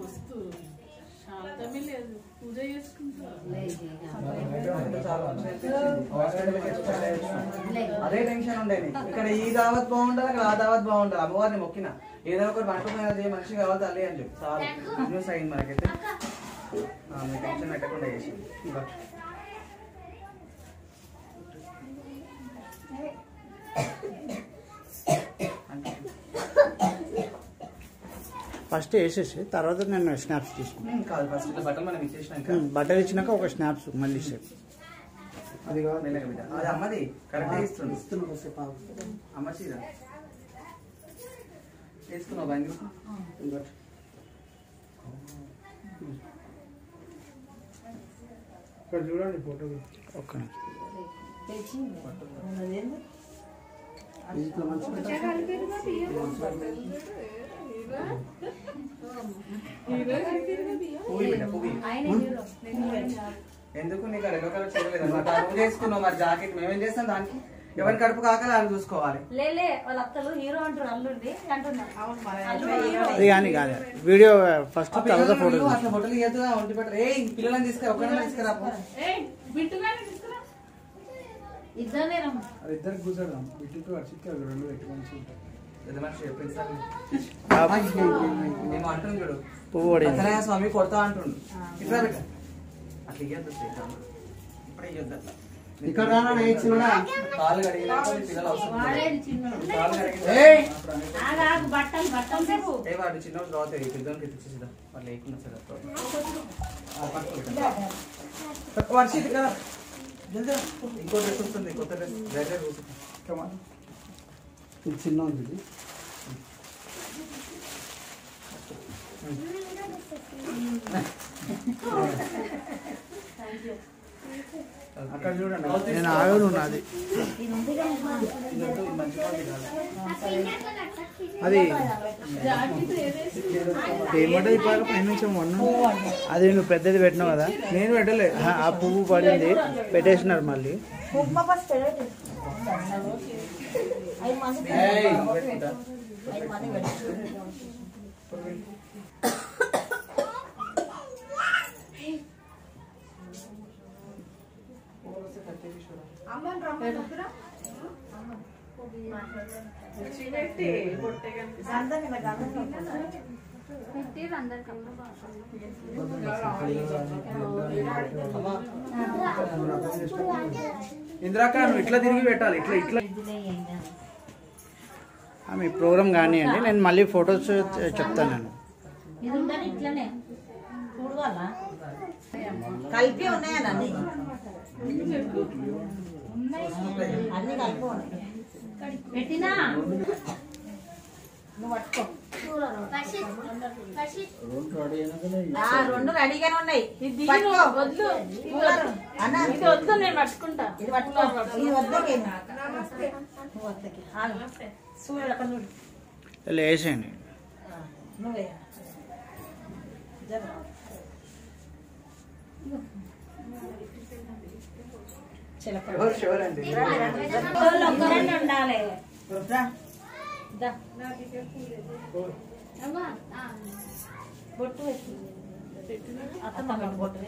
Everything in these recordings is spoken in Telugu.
మస్తు శాంతమే లేదు, పూజ చేసుకుంటా. అదే టెన్షన్ ఉండేది. ఇక్కడ ఈ దావత్ బాగుంటుంది, అక్కడ ఆ దావత్ బాగుంటుంది. అమ్మవారిని మొక్కిన ఏదో ఒకటి వంటకున్నది మనిషి కావాలి తల్లి అని చెప్పి చాలా న్యూస్ అయింది మనకైతే. మీ టెన్షన్ పెట్టకుండా చేసింది. ఫస్ట్ వేసేసి తర్వాత నేను స్నాప్స్ తీసుకున్నాను. కాదు, ఫస్ట్ బట్టలు మనం ఇచ్చేసినాక బట్టలు ఇచ్చినాక ఒక స్నాప్స్ మళ్ళీ ఇచ్చాడు. అది కాదు, అది అమ్మది కరెక్ట్ ఇస్తుంది. అమ్మ చీర తీసుకున్నావు బ్యాంక్ చూడండి ఫోటో ఒక్క ఎందుకు నీకు ఎల్లో కలర్ చూడలేదు నువ్వు చేసుకున్నావు. మరి జాకెట్ మేమేం చేస్తాం దానికి? ఎవరి కడుపు కాకలే వాళ్ళు చూసుకోవాలి. వాళ్ళ అత్తలు హీరో అంటారు, అల్లుండి అది కానీ కాదు వీడియో ఫస్ట్ తర్వాత ఫోటో. అట్లా ఫోటోలు ఇవ్వద్దుగా ఒంటి పెట్టరు. ఏ పిల్లలని తీసుకురా, ఒక్కడైనా తీసుకురా. ఇద్దరు కూర్చోడం బిట్టుకు రెండు పెట్టుకొని ఉంటాయి. మేము అంటుంది చూడు, పువ్వు స్వామి కొడతా అంటుండు. ఇట్లా పెట్ట అట్లా ఇవ్వద్దు, ఇప్పుడే ఇవ్వద్దు. అట్లా ఇక్కడ కాలు కడిగినాక పిల్లలు అవసరం. ఏ వాడు చిన్నోడు తర్వాత పెద్దోనికి తెచ్చేసిద్దాం. వాళ్ళు లేకుండా సరే వర్షిత్ కదా ఇంకో డ్రెస్ వస్తుంది, కొత్త డ్రెస్ వేరే రోజు చిన్న ఉంది. అక్కడ చూడండి, నేను ఆగను నాది. అది ఏమంటే పైనుంచి అది నువ్వు పెద్దది పెట్టినావు కదా, నేను పెట్టలే. ఆ పువ్వు పడింది పెట్టేసినారు మళ్ళీ. ఇంద్రాక నువ్వు ఇట్లా తిరిగి పెట్టాలి. ఇట్లా ఇట్లా మీ ప్రోగ్రామ్ కానివ్వండి, నేను మళ్ళీ ఫొటోస్ చెప్తాను. నేను కలిపి ఉన్నాయని అన్ని కలిపి పెట్టినా నువ్వు పట్టుకో. రెండు రెడీగానే ఉన్నాయి. ఇది వద్దు, నేను పట్టుకుంటా. ఇది పట్టుకో, ఇది వద్దకి నువ్వు వద్దకి చూడు అక్కడ చూడు. వేసేయండి. నువ్వే ఉండాలి. బొట్టు అత్తమ్మ బొట్టు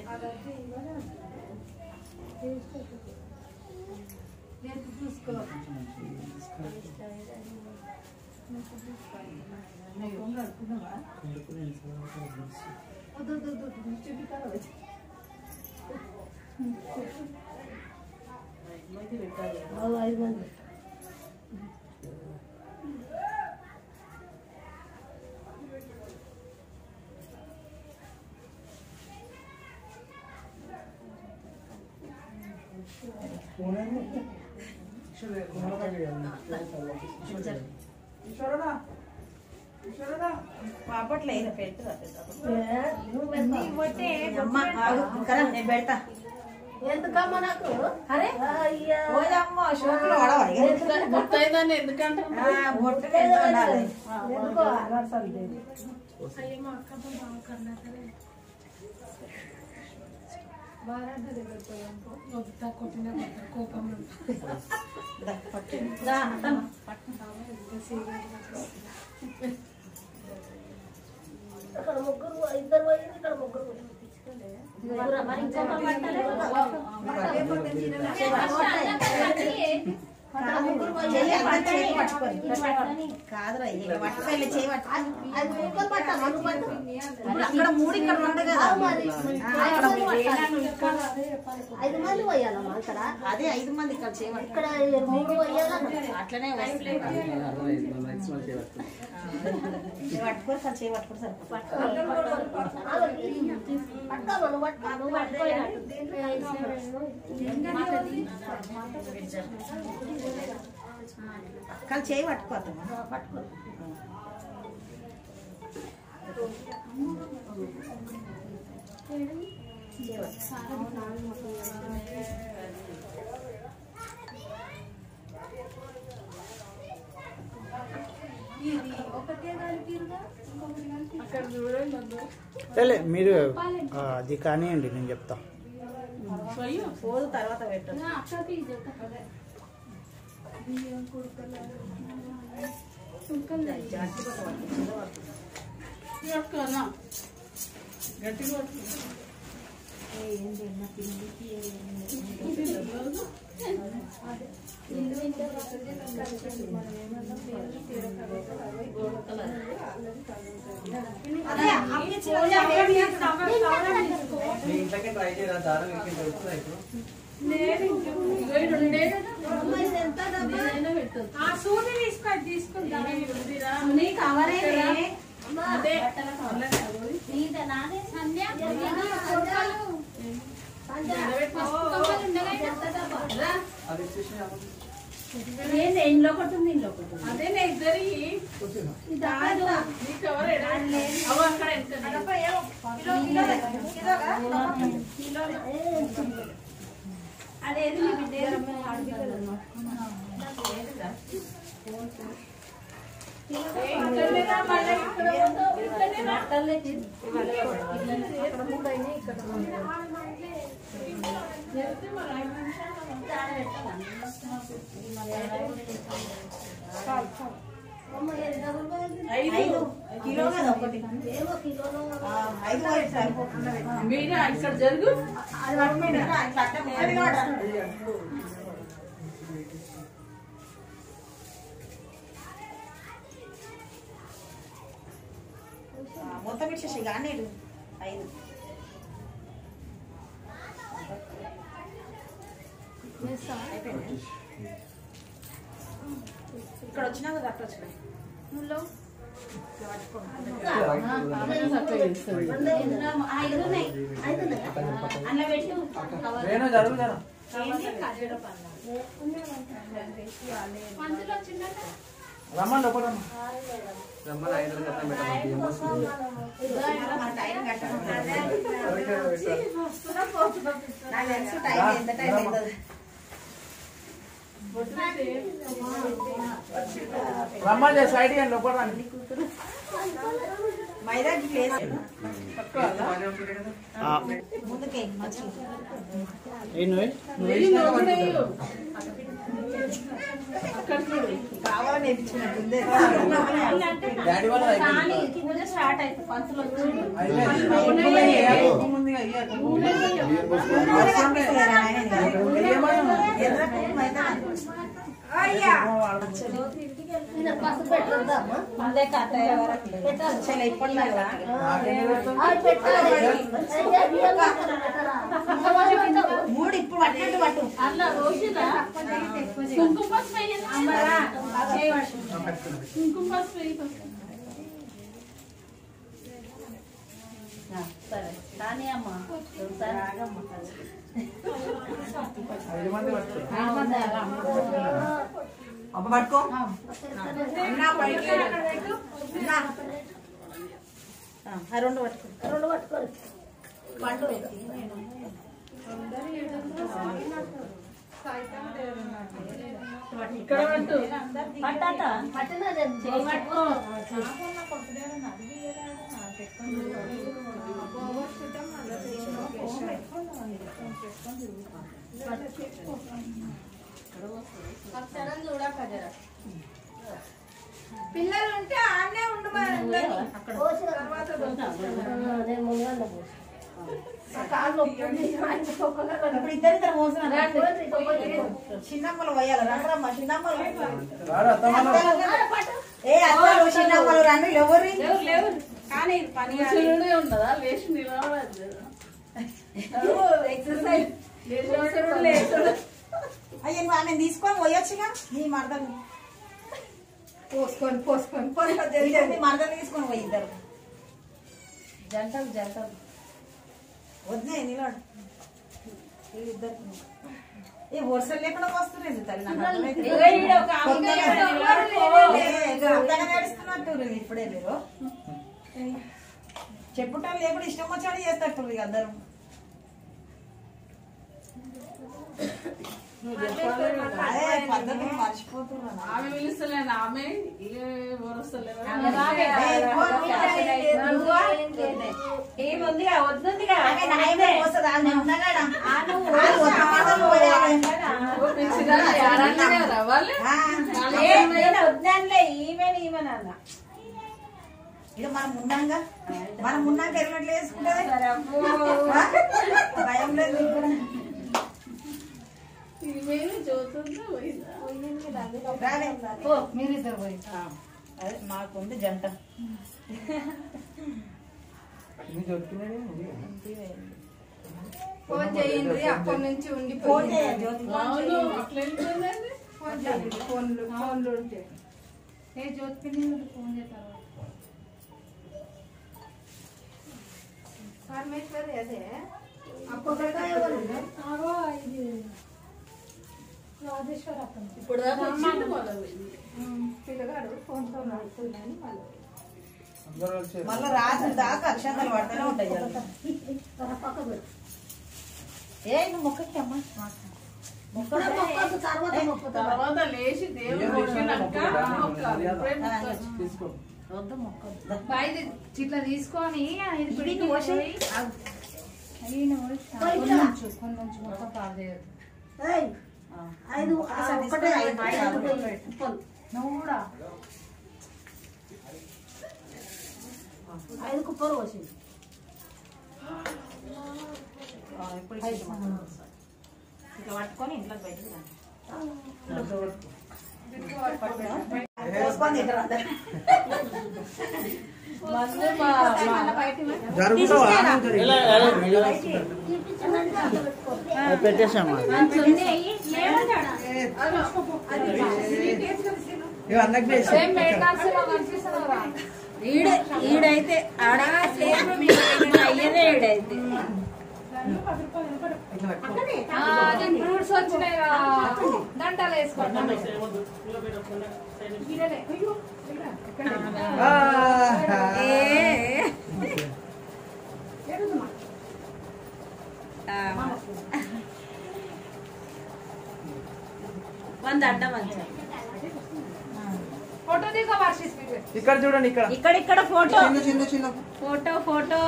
చూసుకో. పాపట్లేదు పెట్టు నేను పెడతా. ఎందుకమ్మా నాకు? అరే పోదమ్మ షోకులు బొట్టైందని ఎందుకంటే బొట్టు ముగ్గురు కాదురా పట్టుకోలే చేయి అక్కడ మూడు ఇక్కడ ఉంటాయి కదా 5 మంది పోయాలమ్మా ఇక్కడ. అదే 5 మంది ఇక్కడ చేయమంటారు ఇక్కడ 3 పోయాలమ్మా. అట్లనే పట్టుకోరు సార్ చేయి పట్టుకోరు సార్ అక్కడ చేయి పట్టుకోతాం పట్టుకో సరే మీరు అది కానివ్వండి, నేను చెప్తా. పోదు తర్వాత పెట్టారు గట్టిగా మీ ఇంట్లోకి ట్రై చేయరా దారం ఇంకేం దొరుకుతుందా ఇప్పుడు? అది ఇచ్చేసి ఇంట్లో ఒకటి ఉంది, ఇంట్లో ఒకటి ఉంది. అదే నేను ఇద్దరి అదేది మీరా ఇక్కడ జరుగు. మొత్తం ఇచ్చేసి కానీ 5 ఇక్కడ వచ్చినా కదా అక్కడ వచ్చిన వేణు జరుగు జరా. రమ్మని లోపలమ్మా. రమ్మని 5 గంటలు పెట్టమంటే ఏం వస్తుంది? నాకు తెలుసు టైం ఎంత టైం అవుతుంది రమ్మని సైడ్ ఇవ్వండి లోపల రండి. మైదాకి ప్లేస్ ముందుకే కావాలని నేర్పించినట్టుంది డాడీ వాళ్ళు పూజ స్టార్ట్ అయితే పంతులు వచ్చి పసుపు పెట్టొద్దామా? మూడు ఇప్పుడు పట్టినట్టు పట్టు అలా రోజులా కుంకుమ పసుపు వేయండి. కుంకుమ పసుపు వేయి. సరే కానీ అమ్మ ఒకసారి ఆగమ్మ. 5 మంది పట్టుకో. అమ్మ పట్టుకో రెండు పట్టుకో పండు ఇక్కడ పట్టు. పట్టాట పట్టినా చేయి పట్టుకో. పిల్లలు ఉంటే ఆడనే ఉండు నేను ముందుగా ఇప్పుడు ఇద్దరిద్దరు మోస్తున్నారు. చిన్నమ్మలు పోయాలి రంగరమ్మ చిన్నమ్మలు. ఏ అత్తలు చిన్నమ్మలు రండి ఎవరు కానీ పని ఉండదా లేచి నిలబడదు ఎక్సర్సైజ్. అయ్యో నువ్వు ఆమె తీసుకొని పోయొచ్చుగా నీ మరదలు పోసుకొని మరదలు తీసుకొని పోయి ఇద్దరు జంటలు వద్దే నిలబడు వీళ్ళిద్దరు. ఏ వరుసలు లేకుండా వస్తున్నారు తల్లి అంతగా నడుస్తున్నట్టు ఇప్పుడే మీరు చెప్పుటాలు లేకుండా ఇష్టం వచ్చాడు చేస్తట్టు ఇక అందరం. అదే పద్ధతి మర్చిపోతున్నారు. ఆమె పిలుస్తలేను ఆమె ఇక మనం ఉన్నాగా ఎన్నట్లు వేసుకుంటే భయం లేదు. మీరిద్దరు పోయి అదే మాకుంది జంట. ఫోన్ చేయండి అప్పటి నుంచి ఉండి ఫోన్ చేయండి జ్యోతి. ఫోన్ చేయండి ఫోన్లు ఉంటే ఏ జ్యోతి ఫోన్ చేస్తారు పరమేశ్వరి అదే అప్పుడు రాజేశ్వర ఇప్పుడు పిల్లగాడు ఫోన్తో నడుతున్నాను మళ్ళీ రాత్రి దాకా అక్షంతలు పడుతూనే ఉంటాయి. ఏ నువ్వు మొక్కకి అమ్మా తర్వాత లేచి దేవుడు మొక్కినాక మొక్కాలి. ఇట్లా తీసుకొని కొన్ని మొత్తం పాలు చేయదు. నువ్వు కూడా 5 కుప్పలు వచ్చింది. ఇట్లా పట్టుకొని ఇంట్లోకి బయటకు పోసుకొని తింటారు అందరు. పెట్టేసామా ఈడైతే అయ్యనే ఈడైతే ఫ్రూట్స్ వచ్చినాయి దంటాలు వేసుకోండి. ఫోటో దిగో వర్షిస్ ఇక్కడ చూడండి ఇక్కడ ఫోటో చిన్న ఫోటో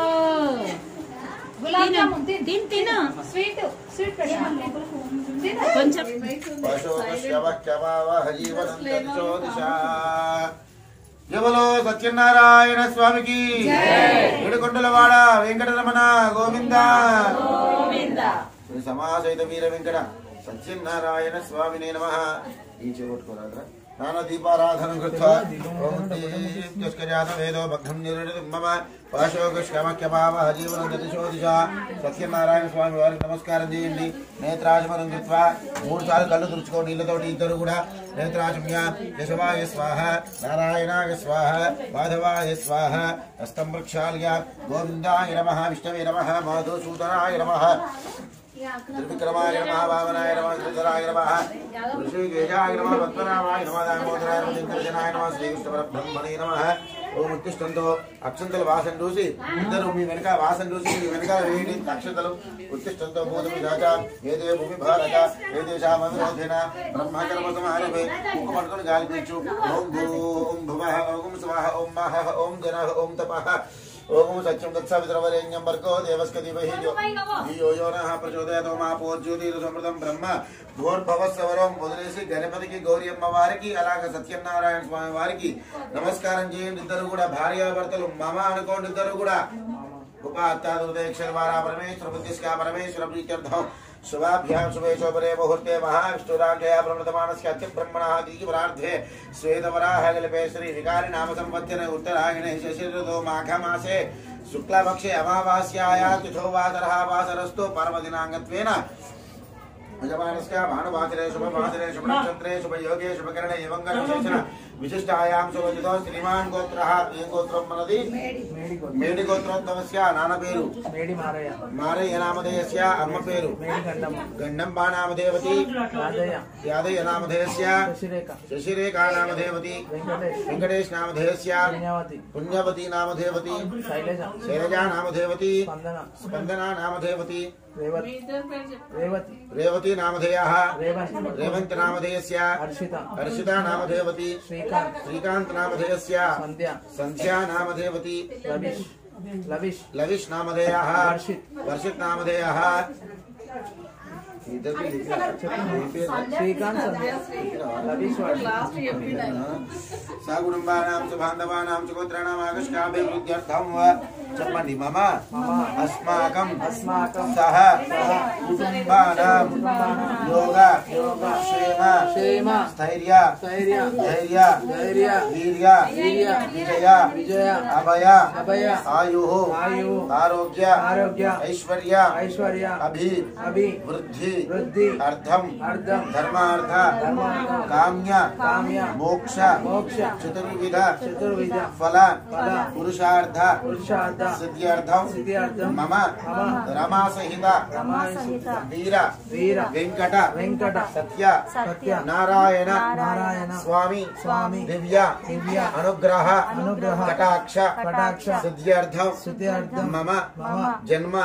గులాబ్ జామున్ తిను స్వీట్ కొంచెం జబలో సత్యనారాయణ స్వామికి ఏడుకొండలవాడ వెంకటరమణ గోవింద సమాసైత వీర వెంకట సత్యనారాయణ స్వామినే నమః. ఈ చెవుట్టుకోరాదరా నానా దీపారాధనం కృత్వా వేదో భగ్నం నిరుడిం మమ పాశోగమఖ్యమావ జీవనం దతిశోదిశ. సత్యనారాయణ స్వామి వారికి నమస్కారం చేయండి. నేత్రాజమనం కృత్వా 3 సార్లు కళ్ళు తుడుచుకో నీళ్ళతోటి ఇద్దరు కూడా. నేత్రాజమ్య యశవాయ స్వాహ నారాయణాయ స్వాహ మాధవాయ స్వాహ హస్తం వృక్షాల్య గోవిందాయ నమః విష్ణవే నమః మధుసూదనాయ నమః త్రివిక్రమాయ నమః వామనాయ నమః శ్రీధరాయ నమః ఋషికేశాయ నమః పద్మనాభాయ నమః దామోదరాయ నమః శంకరజనాయ నమః శ్రీకృష్ణ పరబ్రహ్మణే నమః. ఓం ఉత్తిష్టంతో అక్షంతలు వాసన చూసి ఇద్దరు మీ వెనక వాసన చూసి మీ వెనకాల వేయండి అక్షంతలు. ఉత్తిష్టంతో భూమి రాజ ఏదే భూమి భారత ఏ దేశామవిరోధేన బ్రహ్మకర్మ సమారభే ముక్కు పట్టుకొని గాలి పీల్చు. ఓం భూం భువః ఓం స్వాహ ఓం మహః ఓం జనః ఓం తపః ఓం సత్యం తత్సవితుర్వరేణ్యం భర్గో దేవస్య ధీమహి ధియో యో నః ప్రచోదయాత్. ఓం ఆపో జ్యోతిరసమృతం బ్రహ్మ భోర్భవస్వరం వదిలేసి గణపతికి గౌరీ అమ్మ వారికి అలాగే సత్యనారాయణ స్వామి వారికి నమస్కారం చేయండి. ఇద్దరు కూడా భార్యాభర్తలు మమ అనుకోండి. ఇద్దరు కూడా उपात्तादुर्देक्षरवारा परमेश्वर बुद्धिस्का परमेश्वर प्रीत्यर्थं शुभाभ्यां शुभे शोभरे मुहूर्ते महाविष्णुराजया प्रवर्तमानस्य अत्यब्रह्मणः दीर्घवरार्धे श्वेतवराहकल्पे श्री विकारि नाम संवत्सरे उत्तरायणे शशिऋतौ माघमासे शुक्लपक्षे अमावास्यायां तिथोवासरः वासरस्तु पर्वदिनाङ्गत्वेन यजमानस्य भानुवासरे शुभवासरे शुभनक्षत्रे शुभयोगे शुभकरणे एवंगरविशेषण विशिष्टायां शुभजितो श्रीमान् गोत्रः ये गोत्रं मनदि मेडि गोत्रोद्भवस्य नाम पेरु मेडि मारय मारय नामधेयस्य अम्म पेरु मेडि गण्डम गण्डम्बा नामधेयवती यादय नामधेयस्य शशिरेखा नामधेयवती वेंकटेश नामधेयस्य पुण्यवती नामधेयवती शैलजा नामधेयवती स्पंदना नामधेयवती रेवती नामधेयः रेवंत नामधेयस्य हर्षिता नामधेयवती श्रीकांत नामधेयस्य संध्या नामधेयवती लविश नामधेयः वर्षित नामधेयः श्रीकांत सकुटुंबानां सुबान्धवानां सुगोत्राणाम् आकर्षणाभिवृद्ध्यर्थं చెప్పండి మమ अस्माकं सह कुटुंबानां योग क्षेम स्थैर्य धैर्य वीर्य विजय अभय आयुः आरोग्य ऐश्वर्य वृद्धि अर्थम धर्मार्थ काम्य मोक्ष चतुर्विध फल पुरुषार्थ सिद्ध्यर्थम मम रमा सहित वीर वेंकट सत्य नारायण स्वामी दिव्य अनुग्रह कटाक्ष सिद्ध्यर्थम मम जन्म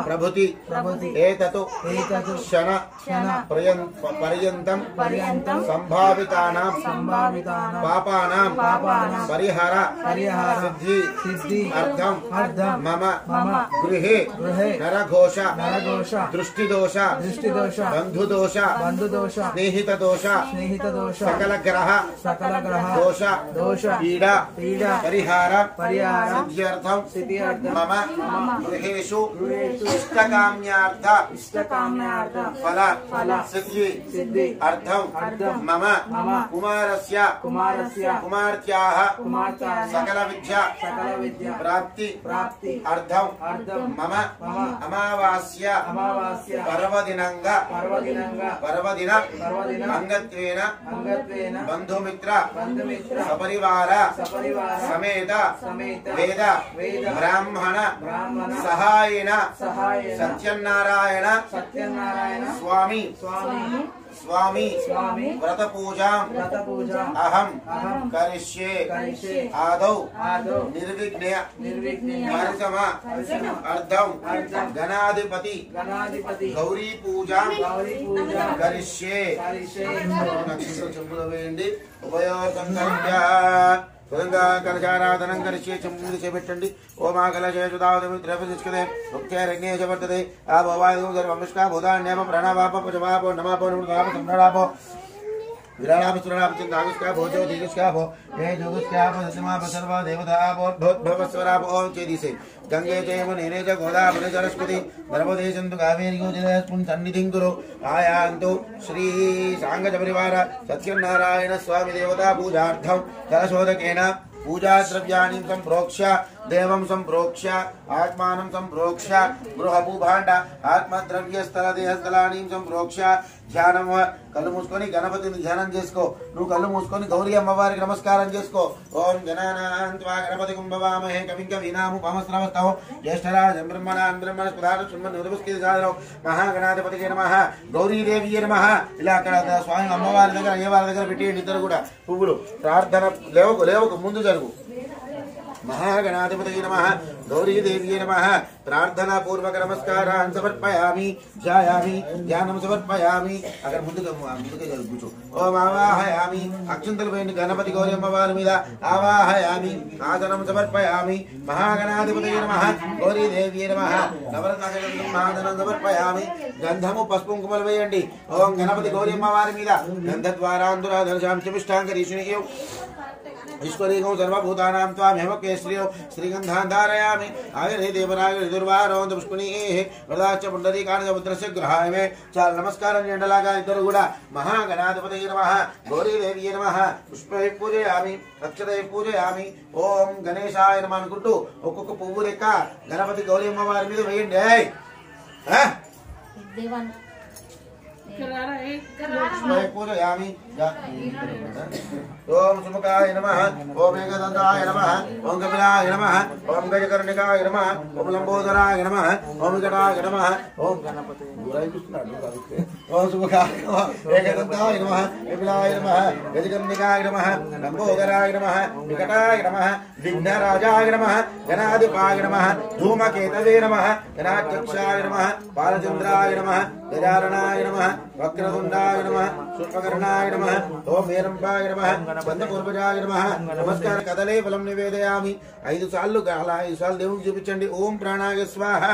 प्रभृति एतत् क्षण पर्यन्तं संभावितानां पापानां परिहार सिद्धि अर्थं मम गृहे नरघोष दृष्टिदोष बंधुदोष स्नेहितदोष सकल ग्रह दोष पीडा परिहार सिद्ध्यर्थं मम गृहेषु इष्टकाम्यार्थ फल सिद्धि अर्थं मम कुमारस्य कुमार्त्याः सकल विद्या प्राप्ति अर्थं मम अमावास्य पर्वदिन अंगत्वेन बंधुमित्र सपरिवार समेत वेद ब्राह्मण सहायेन सत्यनारायण स्वामी व्रत पूजा अहम करिष्ये आदौ निर्विघ्न अर्चम अर्धम गणाधिपति गौरी पूजा करिष्ये नक्षत्र చెంబులో వేయండి ఉపయోగం స్వయంగా కలశారాధనం కరిష్యే చెంబులు చేపెట్టండి ఓమాకలశేషుదావమిత్రపతిష్కదే ముఖ్యరణ్యే వర్తతే ఆ భవాయు సర్వమిష్కా భూతాన్యమ ప్రణవాప పుజవాపో నమాపో నమాప సంప్రణాపో विराणाप सुराणाप चिंतागुष्का भोजो दीगुष्का भो हे जोगुष्का सत्यमाप सर्व देवता भवस्वराप ओम चेदी से गंगे जयम नेने च गोदावरी सरस्वती नर्मदे सिंधु कावेरी गोदावरी सन्निधिं कुरु आयान्तु श्री सांगज परिवार सत्यनारायण स्वामी देवता पूजार्थं जलशोधकेन पूजा द्रव्याणि संप्रोक्ष्य देवं संप्रोक्ष्य आत्मानं संप्रोक्ष्य गृहभूभाण्ड आत्मद्रव्यस्थल देहस्थलानि संप्रोक्ष्य ధ్యానం కళ్ళు మూసుకొని గణపతిని ధ్యానం చేసుకో నువ్వు కళ్ళు మూసుకొని గౌరీ అమ్మవారికి నమస్కారం చేసుకో ఓం గణానాన్త్వా గణపతి కుంభవామహే కవిం కవీనాము పవస్రవస్తౌ జ్యేష్ఠరాజం బ్రహ్మణాన్ బ్రహ్మణస్పదాన శృణ్వన్ నిరుపస్కృత సాదరం మహాగణాధిపతికి నమః గౌరీదేవియే నమః ఇలా అక్కడ స్వామి అమ్మవారి దగ్గర అయ్యవారి దగ్గర పెట్టేయండి ఇద్దరు కూడా పువ్వులు ప్రార్థన లేవకు ముందు జరుగు महागणाधिपतये नमः गौरीदेव्यै नमः प्रार्थना पूर्वक नमस्कारान् समर्पयामि ध्यायामि ध्यानं समर्पयामि अगर ముందుగా కూర్చో ఓం ఆవాహయామి అక్షంతలు వేయండి గణపతి గౌరీ అమ్మవారి మీద ఆవాహయామి ఆసనం సమర్పయామి మహాగణాధిపతये నమః గౌరీదేవ్यै నమః నవరత్న మహాదనం సమర్పయామి గంధము పసుపు కుంకుమలు వేయండి ఓం గణపతి గౌరీ అమ్మవారి మీద గంధద్వారాంతురా దర్శాంశ పుష్టాంగరీషునియో ईश्वरीकं सर्वभूतानां त्वामेव केसरियो श्रीगन्धान् धारयामि आगरे देवरागरे दुर्वारों पुष्पणीः वरदाच पुण्डरीकानि समुद्रस्य गृहाय मे चाल नमस्कारं చేయండిలాగా ఇద్దరు కూడా మహాగణాధిపతయే నమః గౌరీదేవియే నమః పుష్పై పూజయామి అక్షతై పూజయామి ఓం గణేశాయ నమః అనుకుంటూ ఒక్కొక్క పువ్వు లెక్క గణపతి గౌరీ అమ్మవారి మీద వేయండి దేవన్ पूजयामि ओम सुमुखाय नमः ओम एकदन्ताय नमः ओम कपिलाय नमः ओम गजकर्णिकाय नमः ओम लंबोदराय नमः ओम विकटाय नमः ओम गणपते ओम सुमुखाय नमः एकदन्ताय नमः कपिलाय नमः गजकर्णिकाय नमः लंबोदराय नमः विकटाय नमः विघ्नराजाय नमः गणाधिपाय नमः धूमकेतवे नमः गणाध्यक्षाय नमः बालचंद्राय नमः गजाननाय नमः वक्रतुंडाय नमः सूर्पकर्णाय नमः ओम हेरंबाय नमः बंधपूर्वजाय नमः नमस्कार कदले फलं निवेदयामि 5 సార్లు 5 సార్లు దేవునికి చూపించండి ఓం ప్రాణాయ స్వాహ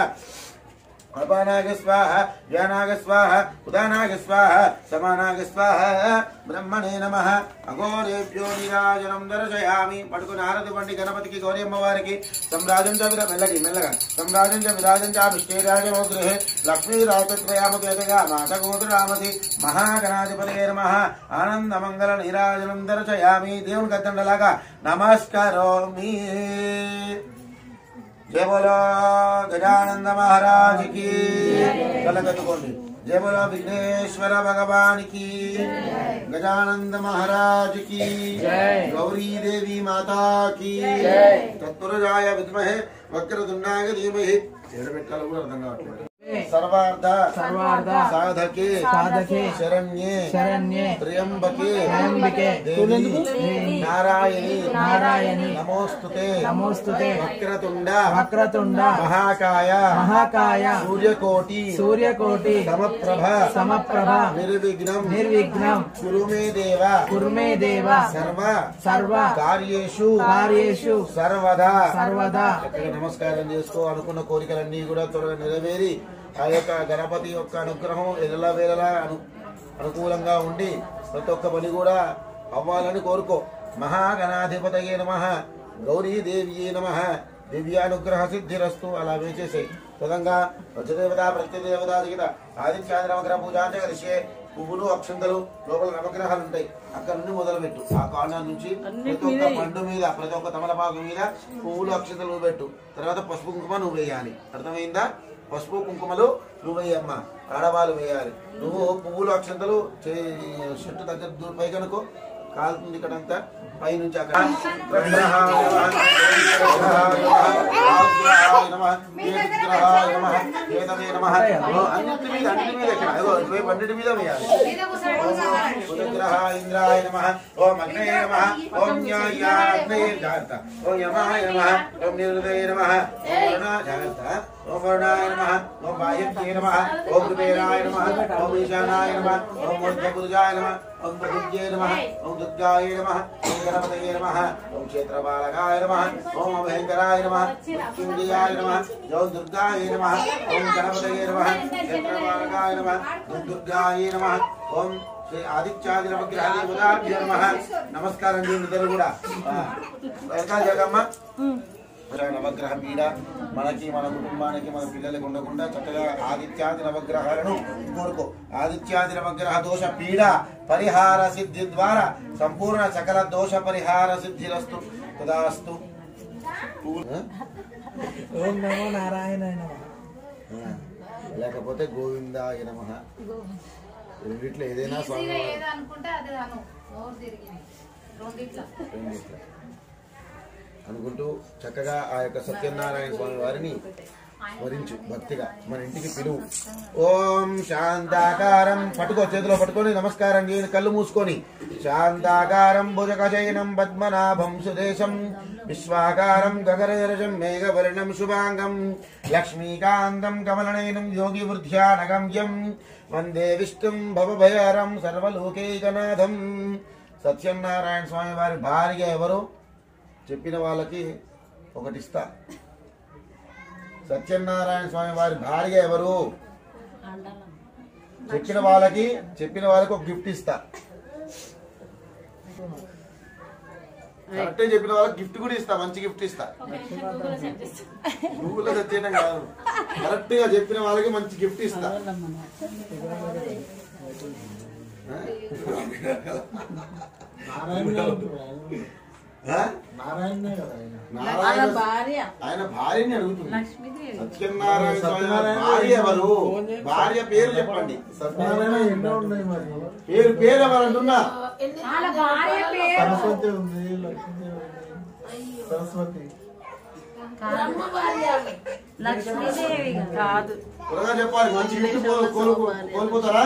अपानाग स्वाहा ज्ञानाग स्वाहा उदानाग स्वाहा समानाग स्वाहा ब्रह्मणे नमः अघोरेभ्यो निराजनं दर्शयामि पटुकुन आरति पंडी गणपति की गौरी अम्मवारिकी सम्राजं च मेल्लगा सम्राजं च विराजं च अभिष्टेराजनो गृहे लक्ष्मी राजत्रयामकेतगा मातगोत्ररामति महागणाधिपतये नमः आनंदमंगल निराजनं दर्शयामि దేవుని కత్తండలాగా నమస్కారోమి जय बोलो गजानंद महाराज की जय बोलो विघ्नेश्वर भगवान की गजानंद महाराज की गौरी देवी माता की तत्पुरुषाय विद्महे वक्रतुंडाय धीमहि सर्वार्थ साधके शरण्ये त्र्यंबके नारायणी नमोस्तुते वक्रतुंड महाकाय सूर्यकोटि समप्रभा निर्विघ्नं कुरु मे देव सर्व कार्येषु सर्वदा నమస్కారం చేసుకో అనుకున్న కోరికలన్నీ కూడా త్వరగా నెరవేరి ఆ యొక్క గణపతి యొక్క అనుగ్రహం ఎల్లలా వేళలా అనుకూలంగా ఉండి ప్రతి ఒక్క పని కూడా అవ్వాలని కోరుకో మహాగణాధిపతయే నమః గౌరీ దేవియే నమః దివ్యానుగ్రహ సిద్ధిరస్తు అలా వేచేసాయి తదంగా వజ్రదేవత ప్రత్యదేవత దిగిత ఆదిత్యాది నవగ్రహ పూజాంచ కలిసే పువ్వులు అక్షంతలు లోపల నవగ్రహాలు ఉంటాయి అక్కడ నుండి మొదలుపెట్టు ఆ కార్నర్ నుంచి ప్రతి ఒక్క పండు మీద ప్రతి ఒక్క తమలపాకు మీద పువ్వులు అక్షంతలు పెట్టు తర్వాత పసుపు కుంకుమ నువ్వు వేయాలి అర్థమైందా పసుపు కుంకుమలు నువ్వు వేయమ్మా ఆడవాళ్ళు వేయాలి నువ్వు పువ్వులు అక్షంతలు చెట్టు దగ్గర పైకనుకో కాలుతుంది ఇక్కడంతా పైనుంచి అక్కడ అన్నిటి మీద వేయాలి ఇంద్రాయ నమః ఓం అగ్నయే నమః ఓం జ్ఞాయాగ్నయే జాగ్రత్త ఓం యమాయ నమః ఓం నిరుదయ నమః ఓం వరుణాయ జాగ్రత్త ఓం వరుణాయ నమః ఓం వాయువ్యే నమః ఓం కుబేరాయ నమః ఓం ఈశానాయ నమః ఓం మూర్ధపురుషాయ నమః ओम प्रभुज्ये नमः ओम दुर्गाय नमः ओम गणपतये नमः ओम क्षेत्रपालकाय नमः ओम अभयंकराय नमः मृत्युंजयाय नमः ओम दुर्गाय नमः ओम गणपतये नमः क्षेत्रपालकाय नमः ओम दुर्गाय नमः ओम श्री आदित्यादि नवग्रहाभ्यो नमः नमस्कारं చేయండి కూడా ఎక్కడ జగమ్మ నవగ్రహ పీడ మనకి మన కుటుంబానికి మన పిల్లలకి ఉండకుండా చక్కగా ఆదిత్యాది నవగ్రహాలను కోరుకో ఆదిత్యాది నవగ్రహ దోష పీడ పరిహార సిద్ధి ద్వారా సంపూర్ణ సకల దోష పరిహార సిద్ధిరస్తు తదాస్తు ఓం నమో నారాయణాయ నమః లేకపోతే గోవిందాయ నమః రెండిట్లో ఏదైనా స్వామి అనుకుంటూ చక్కగా ఆ యొక్క సత్యనారాయణ స్వామి వారిని వరించు భక్తిగా మన ఇంటికి పిలువు ఓం శాంతాకారం పట్టుకో చేతిలో పట్టుకొని నమస్కారం చేయండి కళ్ళు మూసుకొని శాంతాకారం భుజగశయనం పద్మనాభం సుదేశం విశ్వాకారం గగనజరజం మేఘవర్ణం శుభాంగం లక్ష్మీకాంతం కమలనయనం యోగి వృద్ధ్యానగమ్యం వందే విష్ణుం భవభయహరం సర్వలోకైకనాథం సత్యనారాయణ స్వామి వారి భార్య ఎవరు చెప్పిన వాళ్ళకి ఒకటి ఇస్తా సత్యనారాయణ స్వామి వారి భార్య ఎవరు చెప్పిన వాళ్ళకి ఒక గిఫ్ట్ ఇస్తా కరెక్టే చెప్పిన వాళ్ళకి గిఫ్ట్ కూడా ఇస్తా, మంచి గిఫ్ట్ ఇస్తా. గూగుల్లో సెర్చ్ చేయడం కాదు, కరెక్ట్ గా చెప్పిన వాళ్ళకి మంచి గిఫ్ట్ ఇస్తా. ఆయన భార్యని అడుగుతుంది. సత్యనారాయణ స్వామి భార్య ఎవరు? భార్య పేరు చెప్పండి. సత్యనారాయణ ఎన్నో ఉన్నాయి మరి. పేరు ఎవరు అంటున్నా? సరస్వతి ఉంది, లక్ష్మీదేవి ఉంది. సరస్వతి లక్ష్మీదేవి కాదు. త్వరగా చెప్పాలి, మంచి గిఫ్ట్ కోల్పోతారా?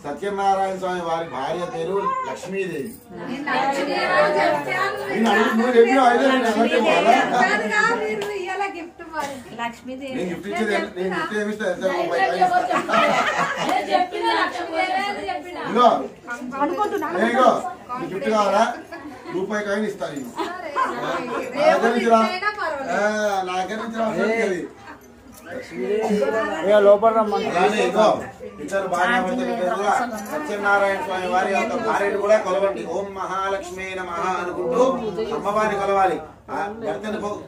సత్యనారాయణ స్వామి వారి భార్య పేరు లక్ష్మీదేవి. లక్ష్మీదేవి గిఫ్ట్ కావాలా? రూపాయి కాయిన్ ఇస్తాను. నా దగ్గర నుంచి లోపల రమ్మని ఇద్దరు భార్యాభర్తలు సత్యనారాయణ స్వామి వారి యొక్క భార్యను కూడా కొలవండి. ఓం మహాలక్ష్మి నమః అనుకుంటూ అమ్మవారిని కొలవాలి.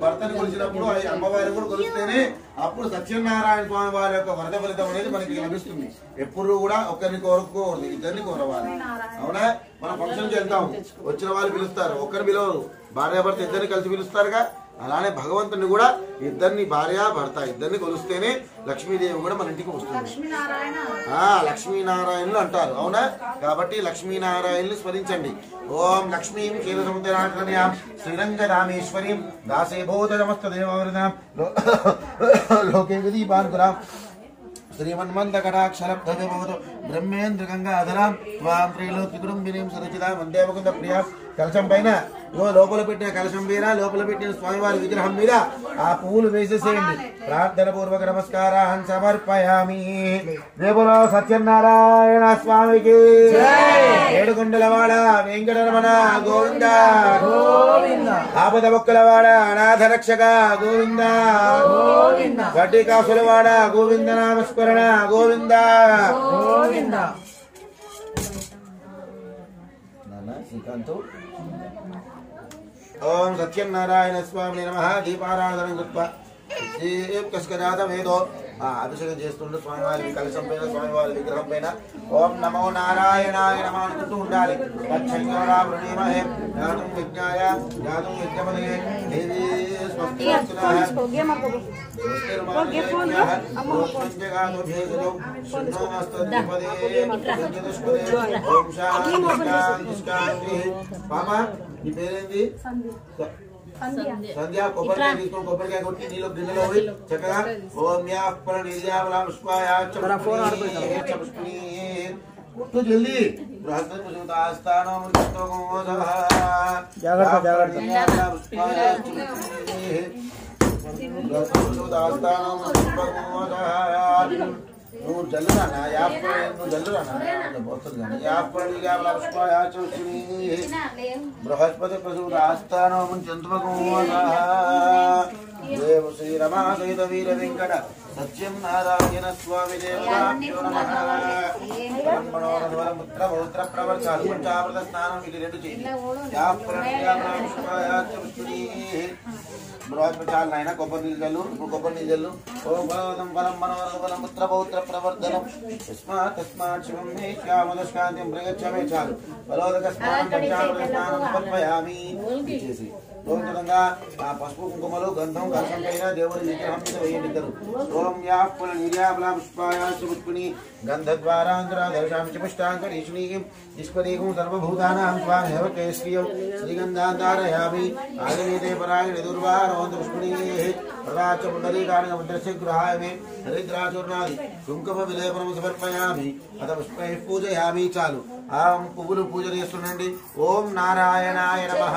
భర్తని కొలిచినప్పుడు అమ్మవారిని కూడా కొలిస్తేనే అప్పుడు సత్యనారాయణ స్వామి వారి యొక్క వరద ఫలితం అనేది మనకి లభిస్తుంది. ఎప్పుడు కూడా ఒకరిని కోరుకోకూడదు, ఇద్దరిని కోరవాలి. అవునా? మనం ఫంక్షన్కి వెళ్తాం, వచ్చిన వాళ్ళు పిలుస్తారు, ఒక్కరిని పిలవరు. భార్యాభర్త ఇద్దరిని కలిసి పిలుస్తారుగా. అలానే భగవంతుని కూడా ఇద్దరిని, భార్య భర్త ఇద్దరిని కొలుస్తేనే లక్ష్మీదేవి కూడా మన ఇంటికి వస్తుంది. లక్ష్మీనారాయణులు అంటారు. అవునా? కాబట్టి లక్ష్మీనారాయణులు స్మరించండి. ఓం లక్ష్మీం క్షీరసముద్రాం శ్రీరంగరామేశ్వరీం దాసేభూత సమస్త దేవవృతాం లోకే దీపానుకురాం శ్రీమన్మందకటాక్షరబ్ధవతు బ్రహ్మేంద్ర గంగాధరాం త్వాం త్రైలోక్య కుటుంబినీం సరచితాం వందేవకుంద ప్రియ. కలశం పైన లోపల పెట్టిన కలశం మీద, లోపల పెట్టిన స్వామివారి విగ్రహం మీద ఆ పువ్వులు వేసేసేయండి. ప్రార్థన పూర్వక నమస్కారాన్ని సమర్పయామి. రేపులో సత్యనారాయణ స్వామికి ఏడుకొండలవాడ వెంకటరమణ గోవింద గోవింద. ఆపద మొక్కలవాడ అనాథ రక్షక గోవింద గోవింద. వడ్డీ కాసులవాడ గోవింద నామస్మరణ గోవింద గోవింద. శ్రీకాంత్ ఓం సత్యనారాయణ స్వామి నమః. దీపారాధన కృత్వా వేదో అభిషేకం చేస్తుండే స్వామివారి కలశం పైన, స్వామివారి విగ్రహం పైన ఓం నమో నారాయణాయ నమః అనుకుంటూ ఉండాలి. పాపా నీ పేరేంది? సంధ్య. కొబ్బరికాయ తీసుకొని కొబ్బరికాయ కొట్టి నీళ్ళు గిన్నెలో పోయి చక్కగా ఓం పుట్టు జల్దీ బృహస్పతిస్థానం నువ్వు జల్లురానా నువ్వు జల్లురానా బృహస్పతి ప్రసూతాస్థానం దేవ శ్రీరమాసహిత వీర వెంకట సత్యం నారాయణ స్వామి దేవతాభ్యో నమః. బ్రహ్మణోరధ్వర పౌత్ర ప్రవర్తాలు పంచామృత స్నానం ఇది రెండు చేయండి. బృహస్పతి చాలు నాయన. కొబ్బరి నీళ్ళు జల్లు, ఇప్పుడు కొబ్బరి నీళ్ళు జల్లు. ఓం బలవతం బలం మనోరథ బలం పుత్ర పౌత్ర ప్రవర్ధనం తస్మాత్ శివం మే శ్యామదశాంతిం ప్రయచ్చమే. చాలు. బలవదక స్నానం పంచామృత స్నానం సమర్పయామి చేసి లోకంగా ఆ పసుపు కుంకుమలు గంధం కలశం పైన దేవుడి విగ్రహం మీద వేయండి. ఇద్దరు ఓం యాఫల నిర్యాఫల పుష్పాయాచ పుష్పిని గంధద్వారాంధ్ర దర్శాంచ పుష్టాంకరీష్ణీం నిష్పదీకం సర్వభూతానాం స్వామేవ కేశ్రీయం శ్రీగంధాంతారయామి. ఆగమేతే పరాయణ దుర్వారోంత పుష్పిణీః ప్రదాచ పుండరీకాణి ముద్రస్య గృహాయ మే హరిద్రాచూర్ణాది కుంకుమ విలేపనం సమర్పయామి. అత పుష్పైః పూజయామి. చాలు. ఆ పువ్వులు పూజ చేస్తుండండి. ఓం నారాయణాయ నమః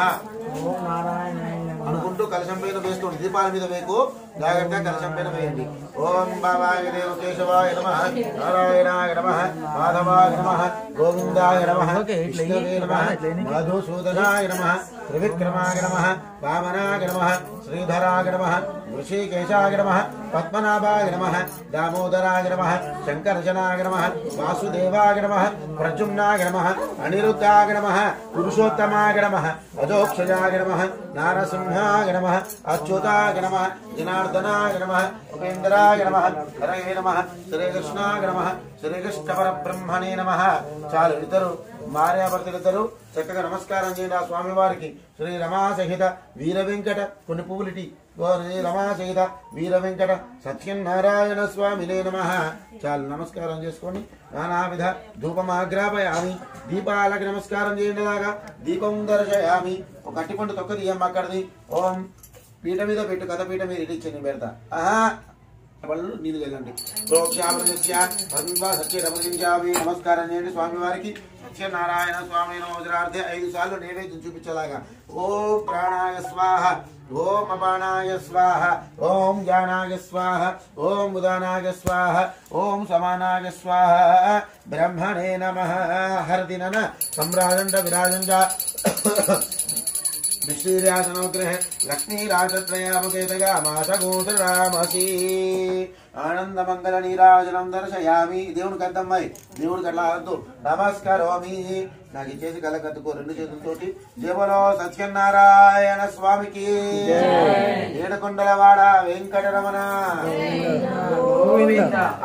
అనుకుంటూ చూసుకుంటూ కలశం పైన వేస్తుంది. దీపాల మీద వేకు, జాగ్రత్తగా కలశం పైన వేయండి. ఓం బాబాయ దేవ కేశవాయ నమః, నారాయణాయ నమః, మాధవాయ నమః, గోవిందాయ నమః, విష్ణవే నమః, మధుసూదనాయ నమః, త్రివిక్రమాయ నమః, వామనాయ నమః, శ్రీధరాయ నమః, ఋషికేశాయ నమః, పద్మనాభాయ నమః, దామోదరాయ నమః, శంకర్షణాయ నమః, వాసుదేవాయ నమః, ప్రద్యుమ్నాయ నమః, అనిరుద్ధాయ నమః, పురుషోత్తమాయ నమః, అజోక్షజాయ నమః, నారసింహాయ నమః, అచ్యుతాయ నమః, జనార్దనాయ నమః, ఉపేంద్రాయ నమః, హరయే నమః, శ్రీకృష్ణాయ నమః, శ్రీకృష్ణ పరబ్రహ్మణే నమః. చాలు, ఇద్దరు భార్యాభర్తలిద్దరు చక్కగా నమస్కారం చేయండి ఆ స్వామి వారికి. శ్రీ రమా సహిత వీర వెంకట, కొన్ని పువ్వులిటి, శ్రీ రమా సహిత వీర వెంకట సత్యనారాయణ స్వామినే నమః. చాలు, నమస్కారం చేసుకోండి. నానావిధ ధూపమాగ్రాపయామి. దీపాలకు నమస్కారం చేయండి. లాగా దీపం దర్శయామి. ఒక అట్టిపండు తొక్క తీయమ్మ అక్కడిది. ఓం పీట మీద పెట్టు, కథ పీట మీద ఇచ్చి నేను పెడతా. వాళ్ళు నీళ్ళు వెళ్ళండి. సత్యరమణించామి. నమస్కారం చేయండి స్వామి వారికి. సత్యనారాయణ స్వామి నమోదరార్థే 5 సార్లు నైవేద్యం చూపించేలాగా. ఓం ప్రాణాయ స్వాహ, ఓం అపానాయ స్వాహ, ఓం జ్ఞానాయ స్వాహ, ఓం ఉదానాయ స్వాహ, ఓం సమానాయ స్వాహ. బ్రహ్మణే నమః. హరదినన సంరాజండ విరాజంజ విశ్రీర్యాసనోగ్రహ లక్ష్మీరాజత్రయాముకేతగా మాసగోత్రరామసి. ఆనందమంగళ నీరాజనం దర్శయామి. దేవుడికి అర్థమ్మాయి, దేవుడికి అట్లా అద్దు. నమస్కారోమి. నాకు ఇచ్చేసి కళ్ళకద్దుకో 2 చేతులతోటి. జయబలో సత్యనారాయణ స్వామికి. ఏడుకొండలవాడ వెంకటరమణ,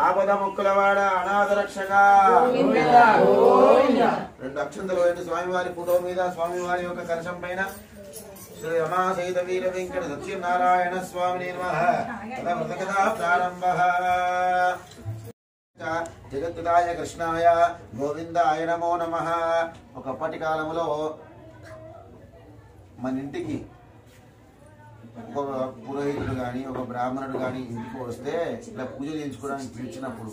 ఆపద ముక్కులవాడ అనాథ రక్షక. 2 అక్షంతలు వేయండి స్వామివారి ఫోటో మీద, స్వామివారి యొక్క కలశం పైన. శ్రీ రమా సహిత వీర వెంకట సత్యనారాయణ స్వామి నమః. ప్రారంభ. జగద్గుదాయ కృష్ణాయ గోవిందాయ నమో నమః. ఒకప్పటి కాలంలో మన ఇంటికి ఒక పురోహితుడు కానీ ఒక బ్రాహ్మణుడు కానీ ఇంటికి వస్తే, ఇలా పూజ చేయించుకోవడానికి పిలిచినప్పుడు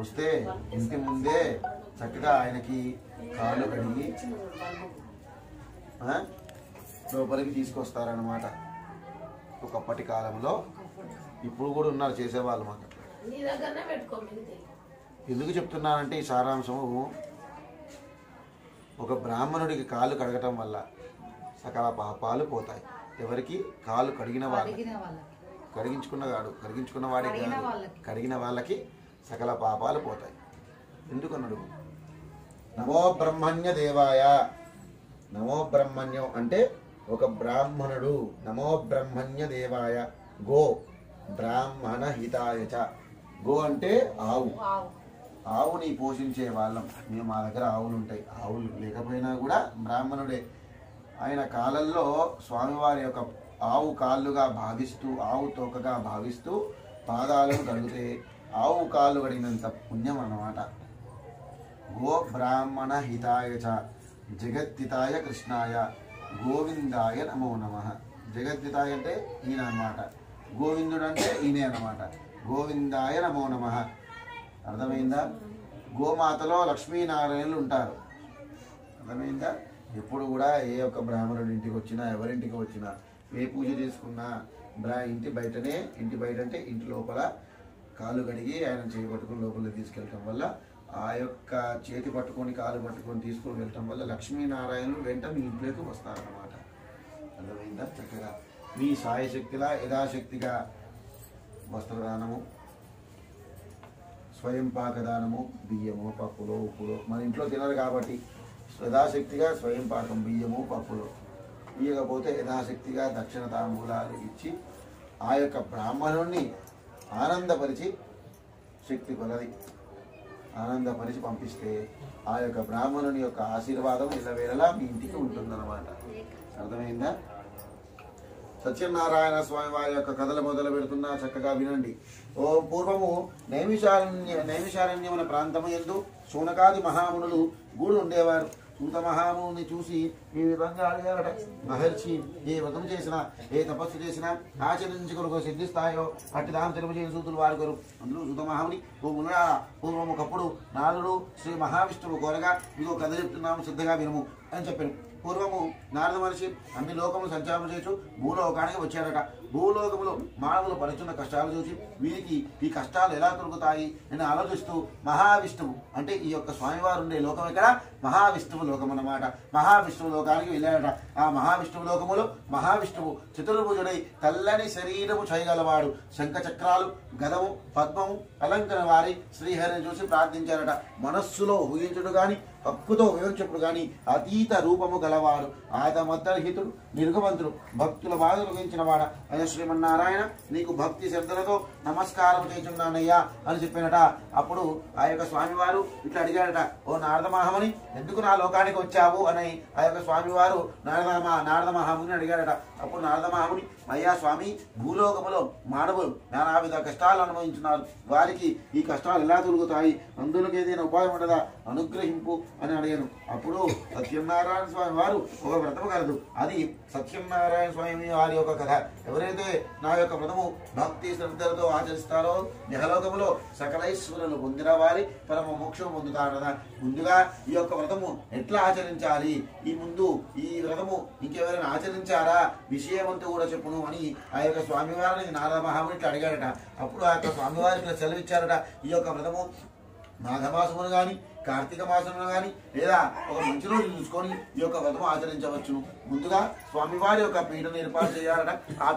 వస్తే ఇంటి ముందే చక్కగా ఆయనకి కాళ్ళు కడిగి లోపలికి తీసుకొస్తారనమాట. ఒకప్పటి కాలంలో, ఇప్పుడు కూడా ఉన్నారు చేసేవాళ్ళు మాట. ఎందుకు చెప్తున్నానంటే ఈ సారాంశము, ఒక బ్రాహ్మణుడికి కాళ్ళు కడగటం వల్ల సకల పాపాలు పోతాయి. ఎవరికి? కాళ్ళు కడిగిన వాళ్ళకి. కడిగించుకున్న వాడికి కడిగిన వాళ్ళకి సకల పాపాలు పోతాయి. ఎందుకన్నాడు? నమో బ్రహ్మణ్య దేవాయ. నమో బ్రహ్మణ్యం అంటే ఒక బ్రాహ్మణుడు. నమో బ్రహ్మణ్య దేవాయ. గో బ్రాహ్మణ హితాయ చ. గో అంటే ఆవు. ఆవుని పోషించే వాళ్ళం మేము. మా దగ్గర ఆవులు ఉంటాయి. ఆవులు లేకపోయినా కూడా బ్రాహ్మణుడే. ఆయన కాళ్ళల్లో స్వామివారి యొక్క ఆవు కాళ్ళుగా భావిస్తూ, ఆవు తోకగా భావిస్తూ పాదాలను కడిగితే ఆవు కాళ్ళు కడిగినంత పుణ్యం అన్నమాట. గో బ్రాహ్మణ హితాయ చ జగద్దితాయ కృష్ణాయ గోవిందాయ నమో నమః. జగద్దితాయ అంటే ఈయన అన్నమాట. గోవిందుడు అంటే ఈయనే అన్నమాట. గోవిందాయ నమో నమః. అర్థమైందా? గోమాతలో లక్ష్మీనారాయణులు ఉంటారు. అర్థమైందా? ఎప్పుడు కూడా ఏ ఒక్క బ్రాహ్మణుడి ఇంటికి వచ్చినా, ఎవరింటికి వచ్చినా, ఏ పూజ చేసుకున్నా ఇంటి బయటనే, ఇంటి బయట అంటే ఇంటి లోపల కాళ్ళు కడిగి ఆయన చేయి పట్టుకుని లోపలికి తీసుకెళ్ళటం వల్ల, ఆ యొక్క చేతి పట్టుకొని కాలు పట్టుకొని తీసుకొని వెళ్ళటం వల్ల లక్ష్మీనారాయణులు వెంట మీ ఇంట్లోకి వస్తారన్నమాట. అర్థమైందా? చక్కగా మీ సాయశక్తిలా యథాశక్తిగా వస్త్రదానము, స్వయం పాకదానము, బియ్యము, పప్పులో, ఉప్పులో, మన ఇంట్లో తినరు కాబట్టి యథాశక్తిగా స్వయం పాకం బియ్యము, పప్పులో ఇవ్వకపోతే యథాశక్తిగా దక్షిణ తాంబూలాలు ఇచ్చి ఆ యొక్క బ్రాహ్మణుణ్ణి ఆనందపరిచి, శక్తి కొలది ఆనందపరిచి పంపిస్తే ఆ యొక్క బ్రాహ్మణుని యొక్క ఆశీర్వాదం ఇళ్ళవేళలా మీ ఇంటికి ఉంటుందన్నమాట. అర్థమైందా? సత్యనారాయణ స్వామి వారి యొక్క కథలు మొదలు పెడుతున్నా, చక్కగా వినండి. ఓ పూర్వము నైమిషారణ్యమున ప్రాంతము యందు శౌనకాది మహామునులు గూడు ఉండేవారు. సూత మహాముని చూసి ఈ విధంగా అడిగారట. మహర్షి ఏ వ్రతం చేసినా ఏ తపస్సు చేసినా ఆచరించుకొరకు సిద్ధిస్తాయో అట్టి దానం తెలియజేసిన సూతులు వారు కొరు. అందులో సూతమహాముని పూర్వం ఒకప్పుడు నారదుడు శ్రీ మహావిష్ణువు కోరగా ఇదిగో కథ చెప్తున్నాము శ్రద్ధగా వినుము అని చెప్పాను. పూర్వము నారద మహర్షి అన్ని లోకములు సంచారం చేస్తూ భూలోకానికి వచ్చాడట. భూలోకములో మానవులు పడుతున్న కష్టాలు చూసి వీరికి ఈ కష్టాలు ఎలా దొరుకుతాయి అని ఆలోచిస్తూ మహావిష్ణువు అంటే ఈ యొక్క స్వామివారు ఉండే లోకం ఇక్కడ మహావిష్ణువు లోకం అన్నమాట. మహావిష్ణువు లోకానికి వెళ్ళాడట. ఆ మహావిష్ణువు లోకములో మహావిష్ణువు చతుర్భుజుడై తెల్లని శరీరము చేయగలవాడు. శంఖ చక్రాలు గదము పద్మము అలంకరణ వారి శ్రీహరిని చూసి ప్రార్థించారట. మనస్సులో ఊహించుడు గాని హక్కుతో వివరించప్పుడు గాని అతీత రూపము గలవాడు. ఆదమద్దహితుడు నిర్గమంతుడు భక్తుల బాధలు వహించిన వాడ అయ్యా శ్రీమన్నారాయణ నీకు భక్తి శ్రద్ధలతో నమస్కారం చేస్తున్నానయ్యా అని చెప్పినట. అప్పుడు ఆ యొక్క స్వామివారు ఇట్లా అడిగాడట, ఓ నారద మహాముని ఎందుకు నా లోకానికి వచ్చావు అని ఆ యొక్క స్వామివారు నారద మహాముని అడిగాడట. అప్పుడు నారద మహాముని అయ్యా స్వామి భూలోకములో మానవులు నానావిధ కష్టాలు అనుభవించున్నారు. వారికి ఈ కష్టాలు ఎలా తొలుగుతాయి? అందులోకి ఏదైనా ఉపాయం ఉండదా? అనుగ్రహింపు అని అడిగాను. అప్పుడు సత్యనారాయణ స్వామి వారు ఒక వ్రతము కలదు. అది సత్యనారాయణ స్వామి వారి యొక్క కథ. ఎవరైతే నా యొక్క వ్రతము భక్తి శ్రద్ధలతో ఆచరిస్తారో యహలోకములో సకలైశ్వరులు పొందిన వారి పరమ మోక్షం పొందుతారు కదా. ముందుగా ఈ యొక్క వ్రతము ఎట్లా ఆచరించాలి, ఈ వ్రతము ఇంకెవరైనా ఆచరించారా విషయమంతా కూడా చెప్పును అని ఆ యొక్క స్వామివారిని నారద మహాముని అడిగాడట. అప్పుడు ఆ యొక్క స్వామివారికి సెలవిచ్చారట. ఈ యొక్క వ్రతము మాఘమాసమును గాని కార్తీక మాసమును గాని లేదా ఒక మంచి రోజు చూసుకొని ఈ యొక్క వ్రతం ఆచరించవచ్చును. ముందుగా స్వామివారి యొక్క పీటను ఏర్పాటు చేయాలట. ఆ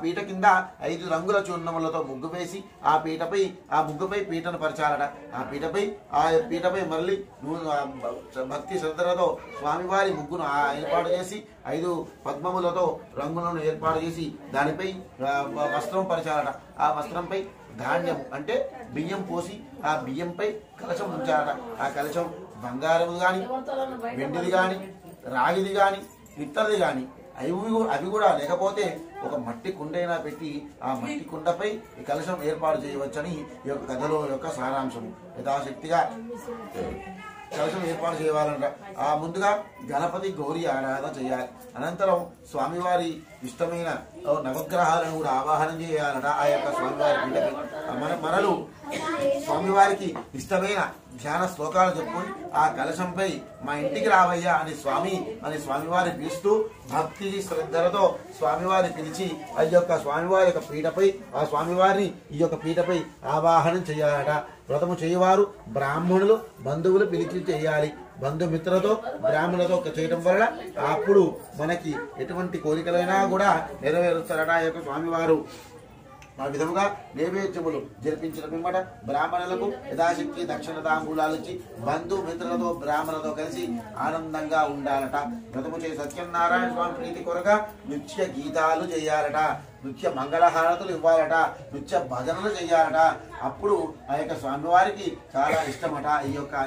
పీట కింద 5 రంగుల చూర్ణములతో ముగ్గు వేసి ఆ ముగ్గుపై పీటను పరచాలట. ఆ పీటపై మళ్ళీ భక్తి శ్రద్ధలతో స్వామివారి ముగ్గును ఏర్పాటు చేసి 5 పద్మములతో రంగులను ఏర్పాటు చేసి దానిపై వస్త్రం పరచాలట. ఆ వస్త్రంపై ధాన్యం అంటే బియ్యం పోసి ఆ బియ్యంపై కలశం ఉంచాలట. ఆ కలశం బంగారము గాని వెండిది గాని రాగిది గాని ఇత్తడిది గాని అవి కూడా లేకపోతే ఒక మట్టి కుండైనా పెట్టి ఆ మట్టి కుండపై ఈ కలశం ఏర్పాటు చేయవచ్చని ఈ యొక్క కథలో యొక్క సారాంశం. యథాశక్తిగా కలశం ఏర్పాటు చేయాలంట. ఆ ముందుగా గణపతి గౌరీ ఆరాధన చేయాలి. అనంతరం స్వామివారి ఇష్టమైన నవగ్రహాలను కూడా ఆవాహనం చేయాలట. ఆ యొక్క స్వామివారి పీఠకి మనలు స్వామివారికి ఇష్టమైన ధ్యాన శ్లోకాలు చెప్పుకొని ఆ కలశంపై మా ఇంటికి రావయ్యా అని స్వామివారి పిలుస్తూ భక్తి శ్రద్ధలతో స్వామివారి పిలిచి ఆ యొక్క స్వామివారి యొక్క పీఠపై ఆ స్వామివారిని ఈ యొక్క పీఠపై ఆవాహనం చేయాలట. వ్రతము చేయవారు బ్రాహ్మణులు బంధువులు పిలిచి చేయాలి. బంధుమిత్రులతో బ్రాహ్మణులతో చేయడం వల్ల అప్పుడు మనకి ఎటువంటి కోరికలైనా కూడా నెరవేరుస్తారట ఆ యొక్క స్వామివారు. ఆ విధముగా నైవేద్యములు జరిపించిన పిమ్మట బ్రాహ్మణులకు యథాశక్తి దక్షిణ తాంబూలాలు ఇచ్చి బంధుమిత్రులతో బ్రాహ్మణులతో కలిసి ఆనందంగా ఉండాలట. వ్రతము చేసి సత్యనారాయణ స్వామి ప్రీతి కొరగా నృత్య గీతాలు చేయాలట. నృత్య మంగళహారతులు ఇవ్వాలట. నృత్య భజనలు చేయాలట. అప్పుడు ఆ యొక్క స్వామివారికి చాలా ఇష్టమట.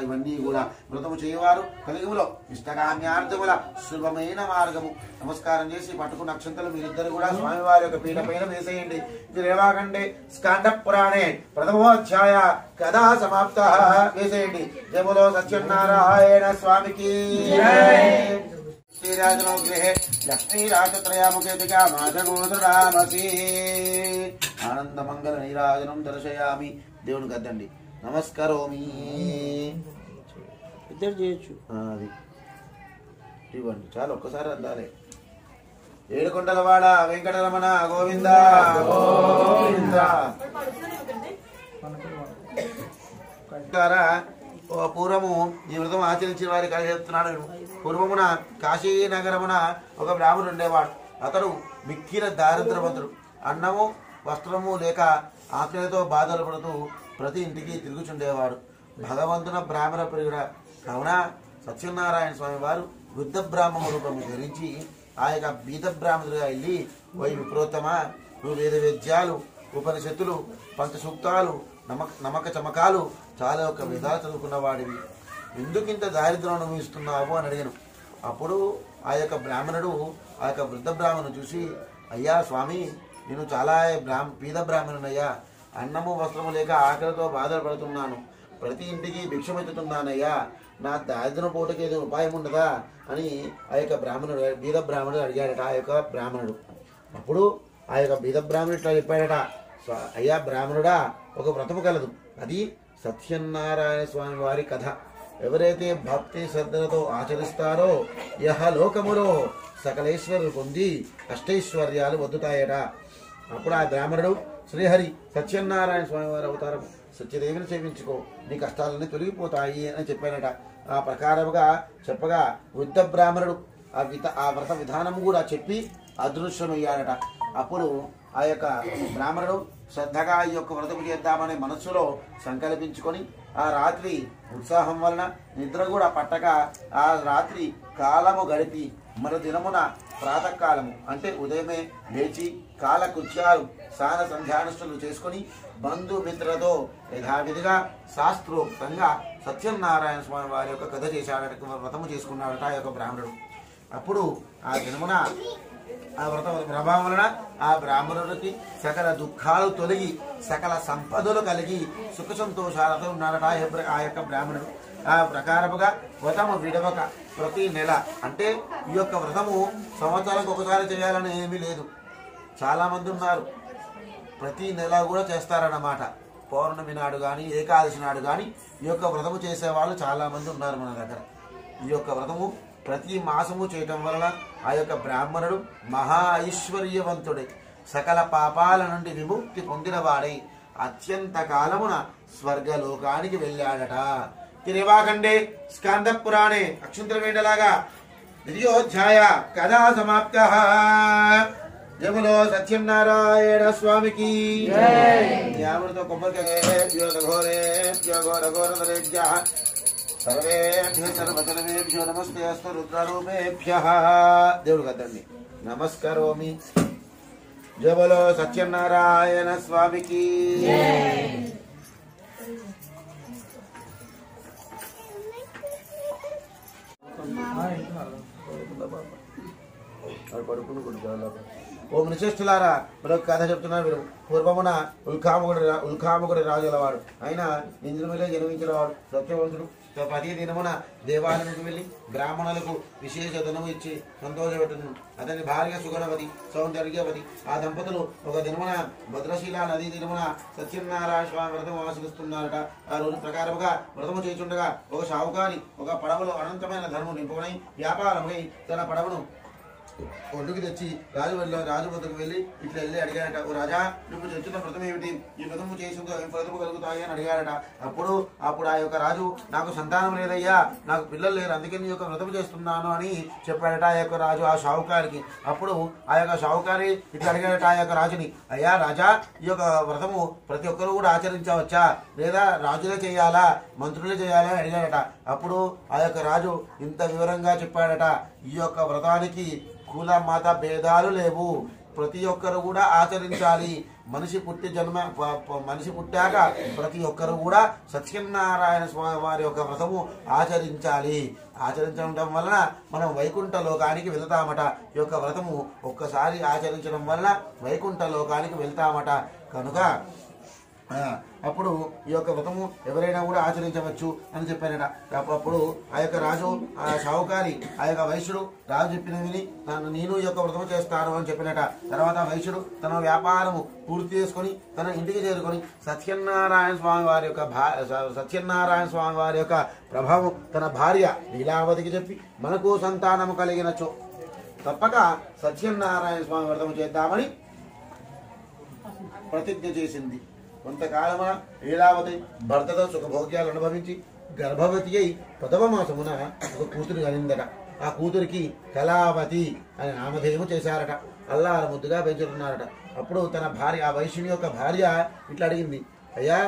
ఇవన్నీ కూడా వ్రతము చేయవారు కలియుగంలో ఇష్టకామ్యార్థముల శుభమైన మార్గము. నమస్కారం చేసి పట్టుకున్న అక్షంతలు మీరిద్దరు కూడా స్వామివారి యొక్క పీఠ పైన వేసేయండి. ఇది రేవాఖండే స్కాండ పురాణే ప్రథమోధ్యాయ కథా సమాప్త. వేసేయండి. జయములో సత్యనారాయణ స్వామికి శ్రీరాజనో గృహే లక్ష్మీరాజత్రయాముఖేతికా మాధగోధరామసి ఆనందమంగళ నీరాజనం దర్శయామి. దేవునికి అద్దండి. నమస్కరోమి. ఇద్దరు చేయొచ్చు. అది ఇవ్వండి చాలు, ఒక్కసారి అందాలి. ఏడుకొండలవాడ వెంకటరమణ గోవింద గోవింద. పూర్వము ఈ వ్రతం ఆచరించిన వారి కలిసి చెప్తున్నాడు. పూర్వమున కాశీ నగరమున ఒక బ్రాహ్మణుడు ఉండేవాడు. అతడు మిక్కిన దారిద్రవంతుడు. అన్నము వస్త్రము లేక ఆకలితో బాధలు పడుతూ ప్రతి ఇంటికి తిరుగుచుండేవాడు. భగవంతున బ్రాహ్మణ ప్రియుడ కావున సత్యనారాయణ స్వామి వారు వృద్ధ బ్రాహ్మణ రూపము ధరించి ఆ యొక్క బీద బ్రాహ్మణుడిగా వెళ్ళి వై విప్రోత్తమ నువ్వు వేద వేద్యాలు ఉపనిషత్తులు పంచసూక్తాలు నమ్మక చమకాలు చాలా ఒక విధాలు చదువుకున్న వాడివి, ఎందుకు ఇంత దారిద్ర్యం అనుభవిస్తున్నావు అని అడిగాను. అప్పుడు ఆ యొక్క బ్రాహ్మణుడు ఆ యొక్క వృద్ధ బ్రాహ్మణుడు చూసి, అయ్యా స్వామి నేను చాలా పీద బ్రాహ్మణునయ్యా, అన్నము వస్త్రము లేక ఆకలితో బాధలు పడుతున్నాను, ప్రతి ఇంటికి భిక్షమెత్తుతున్నానయ్యా, నా దారిద్ర్యం పూటకి ఏదో ఉపాయం ఉండదా అని ఆ యొక్క బ్రాహ్మణుడు బీద బ్రాహ్మణుడు అడిగాడట ఆ యొక్క బ్రాహ్మణుడు. అప్పుడు ఆ యొక్క బీద బ్రాహ్మణుడు ఇట్లా చెప్పాడట, అయ్యా బ్రాహ్మణుడా, ఒక వ్రతము కలదు, అది సత్యనారాయణ స్వామి వారి కథ. ఎవరైతే భక్తి శ్రద్ధలతో ఆచరిస్తారో యహలోకములో సకలేశ్వరులు పొంది అష్టైశ్వర్యాలు వద్దుతాయట. అప్పుడు ఆ బ్రాహ్మణుడు, శ్రీహరి సత్యనారాయణ స్వామి వారి అవతారం, సత్యదేవిని సేవించుకో, నీ కష్టాలన్నీ తొలగిపోతాయి అని చెప్పానట. ఆ ప్రకారముగా చెప్పగా వృద్ధ బ్రాహ్మణుడు ఆ వ్రత విధానం కూడా చెప్పి అదృశ్యమయ్యాడట. అప్పుడు ఆ యొక్క బ్రాహ్మణుడు శ్రద్ధగా ఈ యొక్క వ్రతము చేద్దామనే మనస్సులో సంకల్పించుకొని ఆ రాత్రి ఉత్సాహం వలన నిద్ర కూడా పట్టక ఆ రాత్రి కాలము గడిపి మరో దినమున ప్రాతకాలము అంటే ఉదయమే లేచి కాలకృత్యాలు స్నాన సంధ్యానుష్ఠాలు చేసుకుని బంధుమిత్రులతో యథావిధిగా శాస్త్రోక్తంగా సత్యనారాయణ స్వామి వారి యొక్క కథ చేశాడట, వ్రతము చేసుకున్నాడట ఆ యొక్క బ్రాహ్మణుడు. అప్పుడు ఆ దినమున ఆ వ్రత ప్రభావం వలన ఆ బ్రాహ్మణుడికి సకల దుఃఖాలు తొలగి సకల సంపదలు కలిగి సుఖ సంతోషాలతో ఉన్నాడట ఆ యొక్క బ్రాహ్మణుడు. ఆ ప్రకారముగా వ్రతము విడవక ప్రతి నెల, అంటే ఈ యొక్క వ్రతము సంవత్సరానికి ఒకసారి చేయాలని ఏమీ లేదు. చాలా మంది ఉన్నారు ప్రతి నెల కూడా చేస్తారన్నమాట. పౌర్ణమి నాడు కానీ ఏకాదశి నాడు కానీ ఈ యొక్క వ్రతము చేసే వాళ్ళు చాలా మంది ఉన్నారు మన దగ్గర. ఈ యొక్క వ్రతము ప్రతి మాసము చేయటం వలన ఆ యొక్క బ్రాహ్మణుడు మహా ఐశ్వర్యవంతుడై సకల పాపాల నుండి విముక్తి పొందినవాడై అత్యంత కాలమున స్వర్గలోకానికి వెళ్ళాడట. తిరువాఖండే స్కంద పురాణే అక్షంతర వేండలాగా ద్వితీయోధ్యాయ కథా సమాప్త. జములో సత్యనారాయణ స్వామికి యామృత కొబ్బరికాయ సర్వేభ్యో సర్వజనమేభ్యో నమస్తే అస్తు రుద్రరూపేభ్యః. దేవుడు కదండి నమస్కరోమి. జబలో సత్యనారాయణ స్వామికి. ఓం నిశ్చేష్టులారా, మరొక కథ చెప్తున్నారు మీరు. పూర్వమున ఉల్కాముగుడి రాజులవాడు ఆయన ఇంద్రుమిలో జన్మించిన వాడు సత్యవంతుడు. ప్రతి దినమున దేవాలయానికి వెళ్లి బ్రాహ్మణులకు విశేష ధనము ఇచ్చి సంతోషపెట్టును. అతని భార్య సుగణవతి, సౌందర్యవతి. ఆ దంపతులు ఒక దినమున భద్రశీల నదీ దినమున సత్యనారాయణ స్వామి వ్రతం ఆచరిస్తున్నారట. ఆ రోజు ప్రకారముగా వ్రతము చేయుచుండగా ఒక షావుకారి ఒక పడవలో అనంతమైన ధనము నింపుకొని వ్యాపారమై తన పడవను ఒడ్డుకి తెచ్చి రాజు వద్దకు వెళ్ళి ఇట్లా వెళ్ళి అడిగాడట, ఓ రాజా, నువ్వు తెచ్చిన వ్రతం ఏమిటి? ఈ వ్రతము చేసిందో ఏం ఫలితము కలుగుతాయి అని అడిగాడట. అప్పుడు ఆ యొక్క రాజు, నాకు సంతానం లేదయ్యా, నాకు పిల్లలు లేరు, అందుకే నీ యొక్క వ్రతం చేస్తున్నాను అని చెప్పాడట ఆ యొక్క రాజు ఆ షావుకారికి. అప్పుడు ఆ యొక్క షావుకారి ఇట్లా అడిగాడట ఆ యొక్క రాజుని, అయ్యా రాజా, ఈ యొక్క వ్రతము ప్రతి ఒక్కరు కూడా ఆచరించవచ్చా, లేదా రాజులే చేయాలా, మంత్రులే చేయాలా అని అడిగాడట. అప్పుడు ఆ యొక్క రాజు ఇంత వివరంగా చెప్పాడట, ఈ యొక్క వ్రతానికి కుల మత భేదాలు లేవు, ప్రతి ఒక్కరు కూడా ఆచరించాలి. మనిషి పుట్టాక ప్రతి ఒక్కరు కూడా సత్యనారాయణ స్వామి వారి యొక్క వ్రతము ఆచరించాలి. ఆచరించడం వలన మనం వైకుంఠ లోకానికి వెళ్తామట. ఈ యొక్క వ్రతము ఒక్కసారి ఆచరించడం వలన వైకుంఠ లోకానికి వెళ్తామట. కనుక అప్పుడు ఈ యొక్క వ్రతము ఎవరైనా కూడా ఆచరించవచ్చు అని చెప్పారట. అప్పుడు ఆ యొక్క రాజు ఆ షావుకారి ఆ యొక్క వైశ్యుడు రాజు చెప్పిన విని నేను ఈ యొక్క వ్రతము చేస్తాను అని చెప్పినట. తర్వాత వైశ్యుడు తన వ్యాపారము పూర్తి చేసుకుని తన ఇంటికి చేరుకొని సత్యనారాయణ స్వామి వారి యొక్క ప్రభావం తన భార్య లీలావతికి చెప్పి, మనకు సంతానము కలిగినచో తప్పక సత్యనారాయణ స్వామి వ్రతము చేద్దామని ప్రతిజ్ఞ చేసింది. కొంతకాలమున లీలావతి భర్తతో సుఖభోగ్యాలు అనుభవించి గర్భవతి అయి 10వ మాసమున ఒక కూతురు కలిగిందట. ఆ కూతురికి కళావతి అని నామధేయము చేశారట. అల్లార ముద్దుగా పెంచుతున్నారట. అప్పుడు తన భార్య, ఆ వైశ్యుని యొక్క భార్య ఇట్లా అడిగింది, అయ్యా,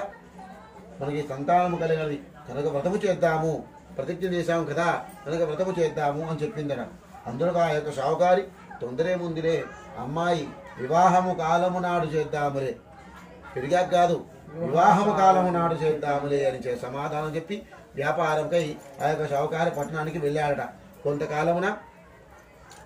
మనకి సంతానము కలిగినది కనుక వ్రతము చేద్దాము, ప్రతిజ్ఞ చేశాము కదా, కనుక వ్రతము చేద్దాము అని చెప్పిందట. అందులో ఆ యొక్క షావుకారి, తొందరే ముందులే అమ్మాయి, వివాహము కాలము నాడు చేద్దాములే, పెరిగాక కాదు, వివాహము కాలము నాడు చేద్దాములే అని సమాధానం చెప్పి వ్యాపారంకై ఆ యొక్క షావుకారి పట్టణానికి వెళ్ళాడట. కొంతకాలమున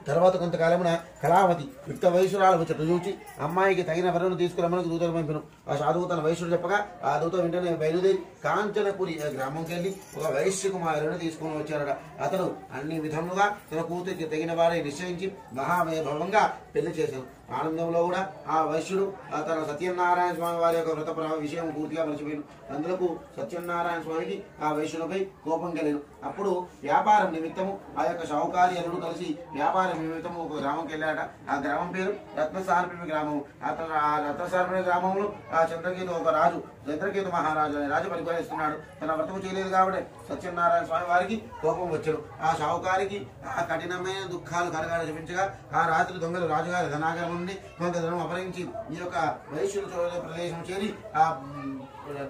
తర్వాత కొంతకాలమున కళావతి యుక్త వయసురాలు వచ్చట చూచి అమ్మాయికి తగిన వరను తీసుకురమ్మని దూతను పంపిను. ఆ సాధువు తన వయసుడు చెప్పగా ఆ దూత వెంటనే బయలుదేరి కాంచనపురి గ్రామంకి వెళ్ళి ఒక వైశ్య కుమారుని తీసుకుని వచ్చారట. అతను అన్ని విధములుగా తన కూతురికి తగిన వారే నిశ్చయించి మహావైభవంగా పెళ్లి చేశారు. ఆనందంలో కూడా ఆ వైశ్యుడు తన సత్యనారాయణ స్వామి వారి యొక్క వ్రత విషయం పూర్తిగా మర్చిపోయాను. అందులకు సత్యనారాయణ స్వామికి ఆ వైశ్యునిపై కోపం కలిగిన. అప్పుడు వ్యాపారం నిమిత్తము ఆ యొక్క షావుకారి అల్లుడు కలిసి వ్యాపారం నిమిత్తము ఒక గ్రామంకి వెళ్ళాడట. ఆ గ్రామం పేరు రత్నసార్పిమి గ్రామం. అతను ఆ రత్నసార్పిమి గ్రామంలో ఆ చంద్రకేతు ఒక రాజు, చంద్రకేతు మహారాజు అనే రాజు పరిపాలిస్తున్నాడు. తన వ్రతము చేయలేదు కాబట్టి సత్యనారాయణ స్వామి వారికి కోపం వచ్చాడు. ఆ షావుకారికి ఆ కఠినమైన దుఃఖాలు కరగాలి చూపించగా ఆ రాత్రి దొంగలు రాజుగారి ధనాగారం నుండి కొంత ధనం అపహరించి ఈ యొక్క వైశ్యుల ప్రదేశం చేరి ఆ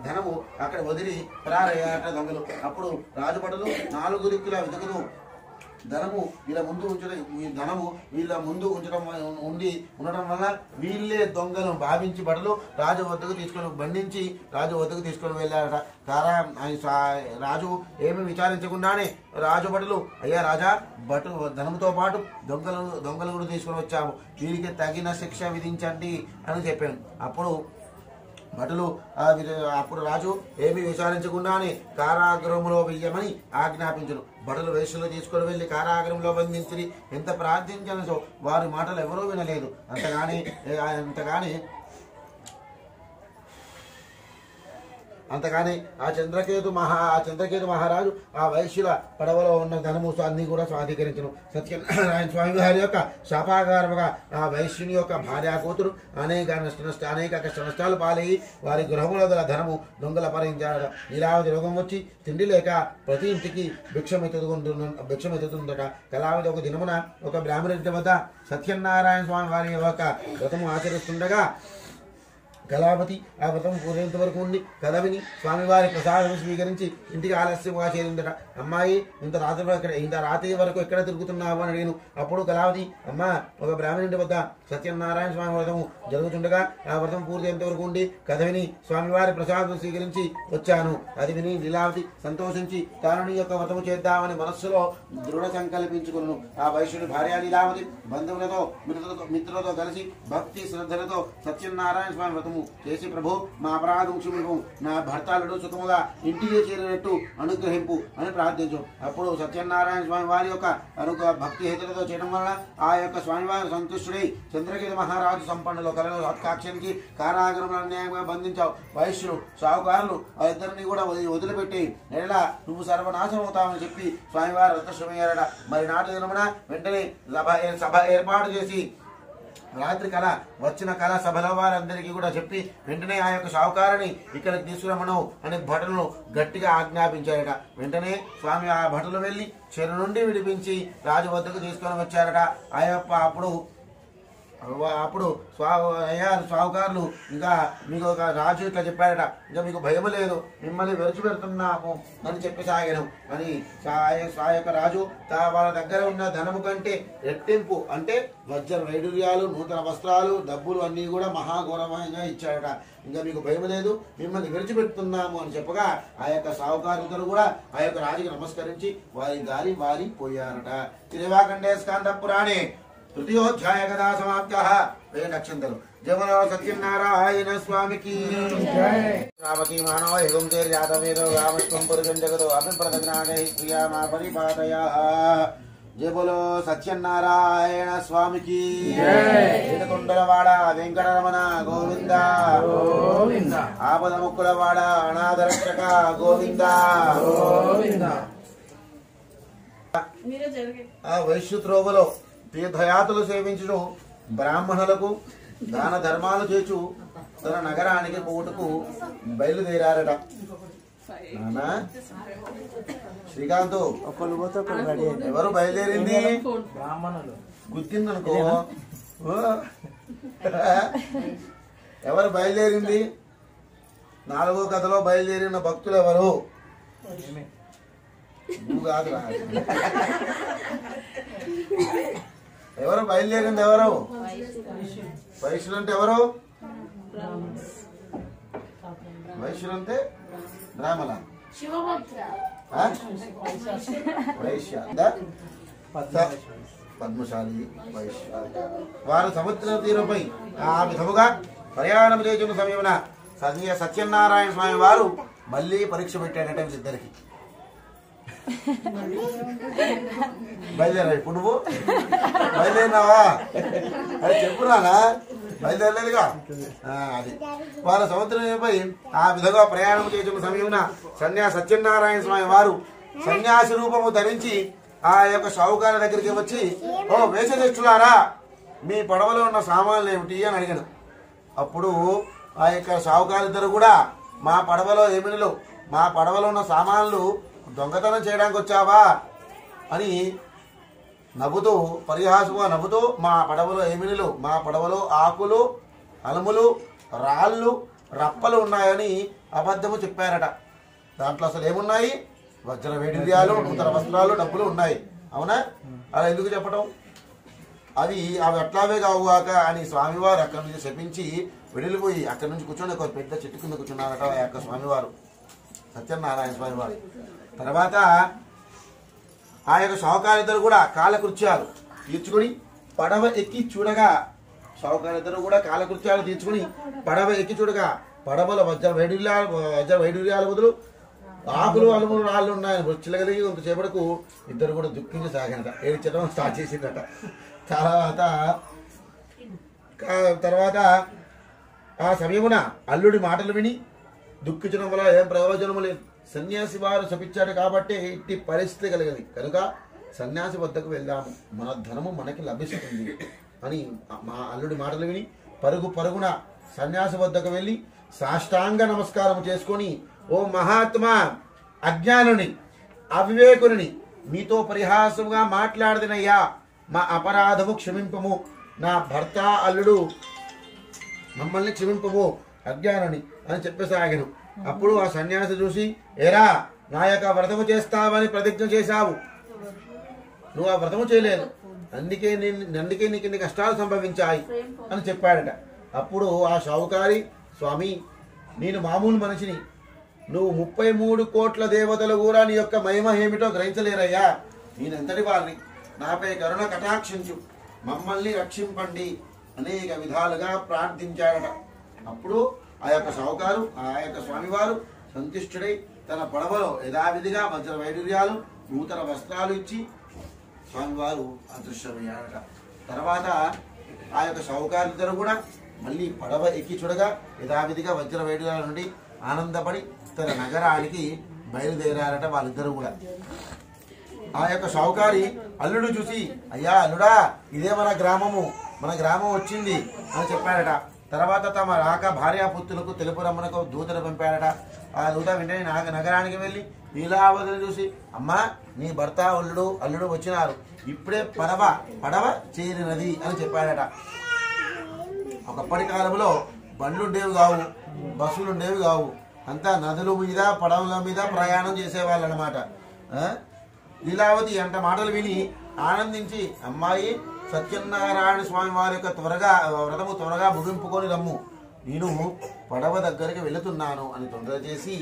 ధనము అక్కడ వదిలి పరారయ్యారట దొంగలు. అప్పుడు రాజుభటులు 4 దిక్కుల వెతుకుతూ ధనము వీళ్ళ ముందు ఉంచడం ఉండడం వల్ల వీళ్ళే దొంగలను భావించి బట్టలు రాజు వద్దకు తీసుకొని వెళ్ళారట. రాజు ఏమి విచారించకుండానే రాజు భటులు అయ్యా రాజా ధనంతో పాటు దొంగలు కూడా తీసుకొని వచ్చాము, వీరికి తగిన శిక్ష విధించండి అని చెప్పాను. అప్పుడు రాజు ఏమీ విచారించకుండానే కారాగృహంలో వెయ్యమని ఆజ్ఞాపించను. భటులు వేషంలో తీసుకుని వెళ్లి కారాగృహంలో బంధించి ఎంత ప్రార్థించనో వారి మాటలు ఎవరూ వినలేదు. అంతగానే ఆ చంద్రకేతు మహారాజు ఆ వైశ్యుల పడవలో ఉన్న ధనము అన్ని కూడా స్వాధీకరించను. సత్యనారాయణ స్వామి వారి యొక్క శాపాకారముగా ఆ వైశ్యుని యొక్క భార్యా కూతురు అనేక కష్ట నష్టాలు పాలయ్యి వారి గృహముల ధనము దొంగలు అపహరించారు. లీలావతి రోగం వచ్చి తిండి లేక ప్రతి ఇంటికి భిక్షమెత్తుతుందట. కళావతి ఒక దినమున ఒక బ్రాహ్మణుడి వద్ద సత్యనారాయణ స్వామి వారి యొక్క వ్రతము ఆచరిస్తుండగా కళావతి ఆ వ్రతం పూర్తయ్యేంత వరకు ఉండి కథ విని స్వామివారి ప్రసాదం స్వీకరించి ఇంటికి ఆలస్యంగా చేరిందట. అమ్మాయి ఇంత రాత్రి వరకు ఎక్కడ తిరుగుతున్నావు అని అడిగాను. అప్పుడు కళావతి అమ్మ ఒక బ్రాహ్మణుడి వద్ద సత్యనారాయణ స్వామి వ్రతము జరుగుతుండగా ఆ వ్రతం పూర్తయ్యేంత వరకు ఉండి కథ విని స్వామివారి ప్రసాదం స్వీకరించి వచ్చాను. అది విని లీలావతి సంతోషించి తాను యొక్క వ్రతము చేద్దామని మనస్సులో దృఢ సంకల్పించుకున్నాను. ఆ వైశ్యుడి భార్య లీలావతి బంధువులతో మిత్రులతో కలిసి భక్తి శ్రద్ధలతో సత్యనారాయణ స్వామి వ్రతము చేసి ప్రభు మా అపరాధం క్షమింపు, నా భర్తలుడు సుఖముగా ఇంటికి చేరినట్టు అనుగ్రహింపు అని ప్రార్థించు. అప్పుడు సత్యనారాయణ స్వామి వారి యొక్క భక్తి హేతులతో చేయడం వలన ఆ యొక్క స్వామివారి సంతుష్టుడై చంద్రకేతు మహారాజు సంపన్నులు కలను సత్కాక్షనికి కారాగృహంలో అన్యాయంగా బంధించావు. వైశ్యులు సావుకారులు ఆ ఇద్దరిని కూడా వదిలిపెట్టి నెల నువ్వు సర్వనాశనం అవుతావని చెప్పి స్వామివారు రథశ్రమయ్యారట. మరి నాటి దినమున వెంటనే సభ ఏర్పాటు చేసి రాత్రి వచ్చిన సభలో వారందరికీ కూడా చెప్పి వెంటనే ఆ యొక్క షావుకారుని ఇక్కడికి తీసుకురమ్మను అని భటులను గట్టిగా ఆజ్ఞాపించారట. వెంటనే స్వామి ఆ భటులు వెళ్లి చెరు నుండి విడిపించి రాజు వద్దకు తీసుకొని వచ్చారట. అప్పుడు స్వావుకారులు ఇంకా మీకు ఒక రాజు ఇట్లా చెప్పారట, ఇంకా మీకు భయం లేదు, మిమ్మల్ని విడిచిపెడుతున్నాము అని చెప్పి సాగను అని ఆ యొక్క రాజు వాళ్ళ దగ్గర ఉన్న ధనము కంటే రెట్టింపు అంటే వజ్ర వైడూర్యాలు, నూతన వస్త్రాలు, డబ్బులు అన్ని కూడా మహాఘోరమంగా ఇచ్చాడట. ఇంకా మీకు భయం లేదు, మిమ్మల్ని విడిచిపెడుతున్నాము అని చెప్పగా ఆ యొక్క సావుకారులు కూడా ఆ యొక్క రాజుకి నమస్కరించి వారి పోయారట. తిరువాఖండే స్కాంద పురాణే తృతీయోధ్యాయ కథా సమాప్తః. నక్షంతలు జమలో సత్యనారాయణ స్వామికి రామతి మానవ ఏం జాతవేదో రామస్వం పురుషం జగదో అభిప్రదజ్ఞానై శ్రీయామా పరిపాదయ. జయ బోలో సత్యనారాయణ స్వామికి. ఏడుకొండలవాడ వెంకటరమణ గోవింద గోవింద. ఆపద ముక్కులవాడ అనాథ రక్షక గోవింద గోవింద. ఆ వైశ్యుత్రోవలో తీర్థయాత్రలు సేవించును, బ్రాహ్మణులకు దాన ధర్మాలు చేచు తన నగరానికి పోటుకు బయలుదేరారట. శ్రీకాంత్ ఎవరు బయలుదేరింది? గుర్తిందనుకో. ఎవరు బయలుదేరింది? 4వ కథలో బయలుదేరిన భక్తులు ఎవరు? నువ్వు కాదు. ఎవరు బయలుదేరింది? ఎవరు? వైశ్యులు అంటే ఎవరు? వైశ్యులు అంటే బ్రాహ్మణ వైశ్య పద్మశాలి వైశ్యాలి. వారు సముద్ర తీరంపై ఆ విధముగా ప్రయాణం చేసిన సమయమున సత్యనారాయణ స్వామి వారు మళ్ళీ పరీక్ష పెట్టాడట వీళ్ళిద్దరికి. బయలుదేరా ఇప్పుడు నువ్వు బయలుదేరినావా? అది చెప్పురానా? బయలుదేరలేదుగా. అది వారు సముద్రంపై ఆ విధంగా ప్రయాణం చేసిన సమయమున సత్యనారాయణ స్వామి వారు సన్యాసి రూపము ధరించి ఆ యొక్క షావుకారు దగ్గరికి వచ్చి, ఓ వేషనిష్ఠులారా, మీ పడవలో ఉన్న సామాన్లు ఏమిటి అని అడిగాను. అప్పుడు ఆ యొక్క షావుకారిద్దరు కూడా, మా పడవలో ఏమిటిలో మా పడవలో ఉన్న సామాన్లు దొంగతనం చేయడానికి వచ్చావా అని నవ్వుతూ, పరిహాసంగా నవ్వుతూ, మా పడవలో ఏమినిలు, మా పడవలో ఆకులు, అలములు, రాళ్ళు, రప్పలు ఉన్నాయని అబద్ధము చెప్పారట. దాంట్లో అసలు ఏమున్నాయి? వజ్ర వైడూర్యాలు, నూతన వస్త్రాలు, డబ్బులు ఉన్నాయి. అవునా? అలా ఎందుకు చెప్పటం? అవి అట్లావే కావుగాక అని స్వామివారు అక్కడి నుంచి శపించి వెడిలిపోయి అక్కడి నుంచి కూర్చొని ఒక పెద్ద చెట్టు కింద కూర్చున్నారట ఆ యొక్క స్వామివారు, సత్యనారాయణ స్వామివారు. తర్వాత ఆ యొక్క షావుకారిద్దరు కూడా కాలకృత్యాలు తీర్చుకొని పడవ ఎక్కి చూడగా, షావుకారిద్దరు కూడా కాలకృత్యాలు తీర్చుకుని పడవ ఎక్కి చూడగా, పడవలో వజ్ర వైడూర్యాల బదులు ఆకులు, అలుములు, రాళ్ళు ఉన్నాయని చిలగలిగి కొంతసేపటికు ఇద్దరు కూడా దుఃఖించి సాగినట. ఏడ్చడం స్టార్ట్ చేసిందట. తర్వాత ఆ సమయమున అల్లుడి మాటలు విని దుఃఖించడం వల్ల ఏం ప్రయోజనము లేదు. సన్యాసి వారు శపించాడు కాబట్టి ఇట్టి పరిస్థితి కలిగింది కనుక సన్యాసి వద్దకు వెళ్దాము, మన ధనము మనకి లభిస్తుంది అని మా అల్లుడి మాటలు విని పరుగున సన్యాసి వద్దకు వెళ్ళి సాష్టాంగ నమస్కారం చేసుకొని, ఓ మహాత్మా, అజ్ఞానుని, అవివేకుని, మీతో పరిహాసంగా మాట్లాడదినయ్యా, మా అపరాధము క్షమింపము, నా భర్త అల్లుడు మమ్మల్ని క్షమింపము అజ్ఞానుని అని చెప్పసాగాను. అప్పుడు ఆ సన్యాసి చూసి, ఏరా, నా యొక్క వ్రతము చేస్తావని ప్రతిజ్ఞ చేశావు, నువ్వు ఆ వ్రతము చేయలేదు, అందుకే నీకు ఇన్ని కష్టాలు సంభవించాయి అని చెప్పాడట. అప్పుడు ఆ షావుకారి, స్వామి, నేను మామూలు మనిషిని, నువ్వు 33 కోట్ల దేవతలు కూడా నీ యొక్క మహిమ ఏమిటో గ్రహించలేరయ్యా, నేనెంతటి వారిని, నాపై కరుణ కటాక్షించు, మమ్మల్ని రక్షింపండి అనేక విధాలుగా ప్రార్థించాడట. అప్పుడు ఆ యొక్క షావుకారు, ఆ యొక్క స్వామివారు సంతుష్టుడై తన పడవలో యథావిధిగా వజ్ర వైడూర్యాలు, నూతన వస్త్రాలు ఇచ్చి స్వామివారు అదృశ్యమయ్యాడట. తర్వాత ఆ యొక్క షావుకారులిద్దరు కూడా మళ్ళీ పడవ ఎక్కి చూడగా యథావిధిగా వజ్ర వైడూర్యాల నుండి ఆనందపడి తన నగరానికి బయలుదేరారట వాళ్ళిద్దరూ కూడా. ఆ యొక్క షావుకారి అల్లుడు చూసి, అయ్యా అల్లుడా, ఇదే మన గ్రామం వచ్చింది అని చెప్పాడట. తర్వాత తమ రాక భార్యాపుత్రులకు తెలుపు రమ్మనకు దూతను పంపాడట. ఆ దూత వెంటనే నగరానికి వెళ్ళి లీలావతిని చూసి, అమ్మా, నీ భర్త అల్లుడు వచ్చినారు, ఇప్పుడే పడవ చేరినది అని చెప్పాడట. ఒకప్పటి కాలంలో బండ్లుండేవి కావు, బస్సులుండేవి కావు, అంతా నదుల మీద, పడవల మీద ప్రయాణం చేసేవాళ్ళు అనమాట. లీలావతి అంట మాటలు విని ఆనందించి, అమ్మాయి, సత్యనారాయణ స్వామి వారి యొక్క వ్రతము త్వరగా ముగింపుకొని రమ్ము, నేను పడవ దగ్గరికి వెళుతున్నాను అని తొందర చేసి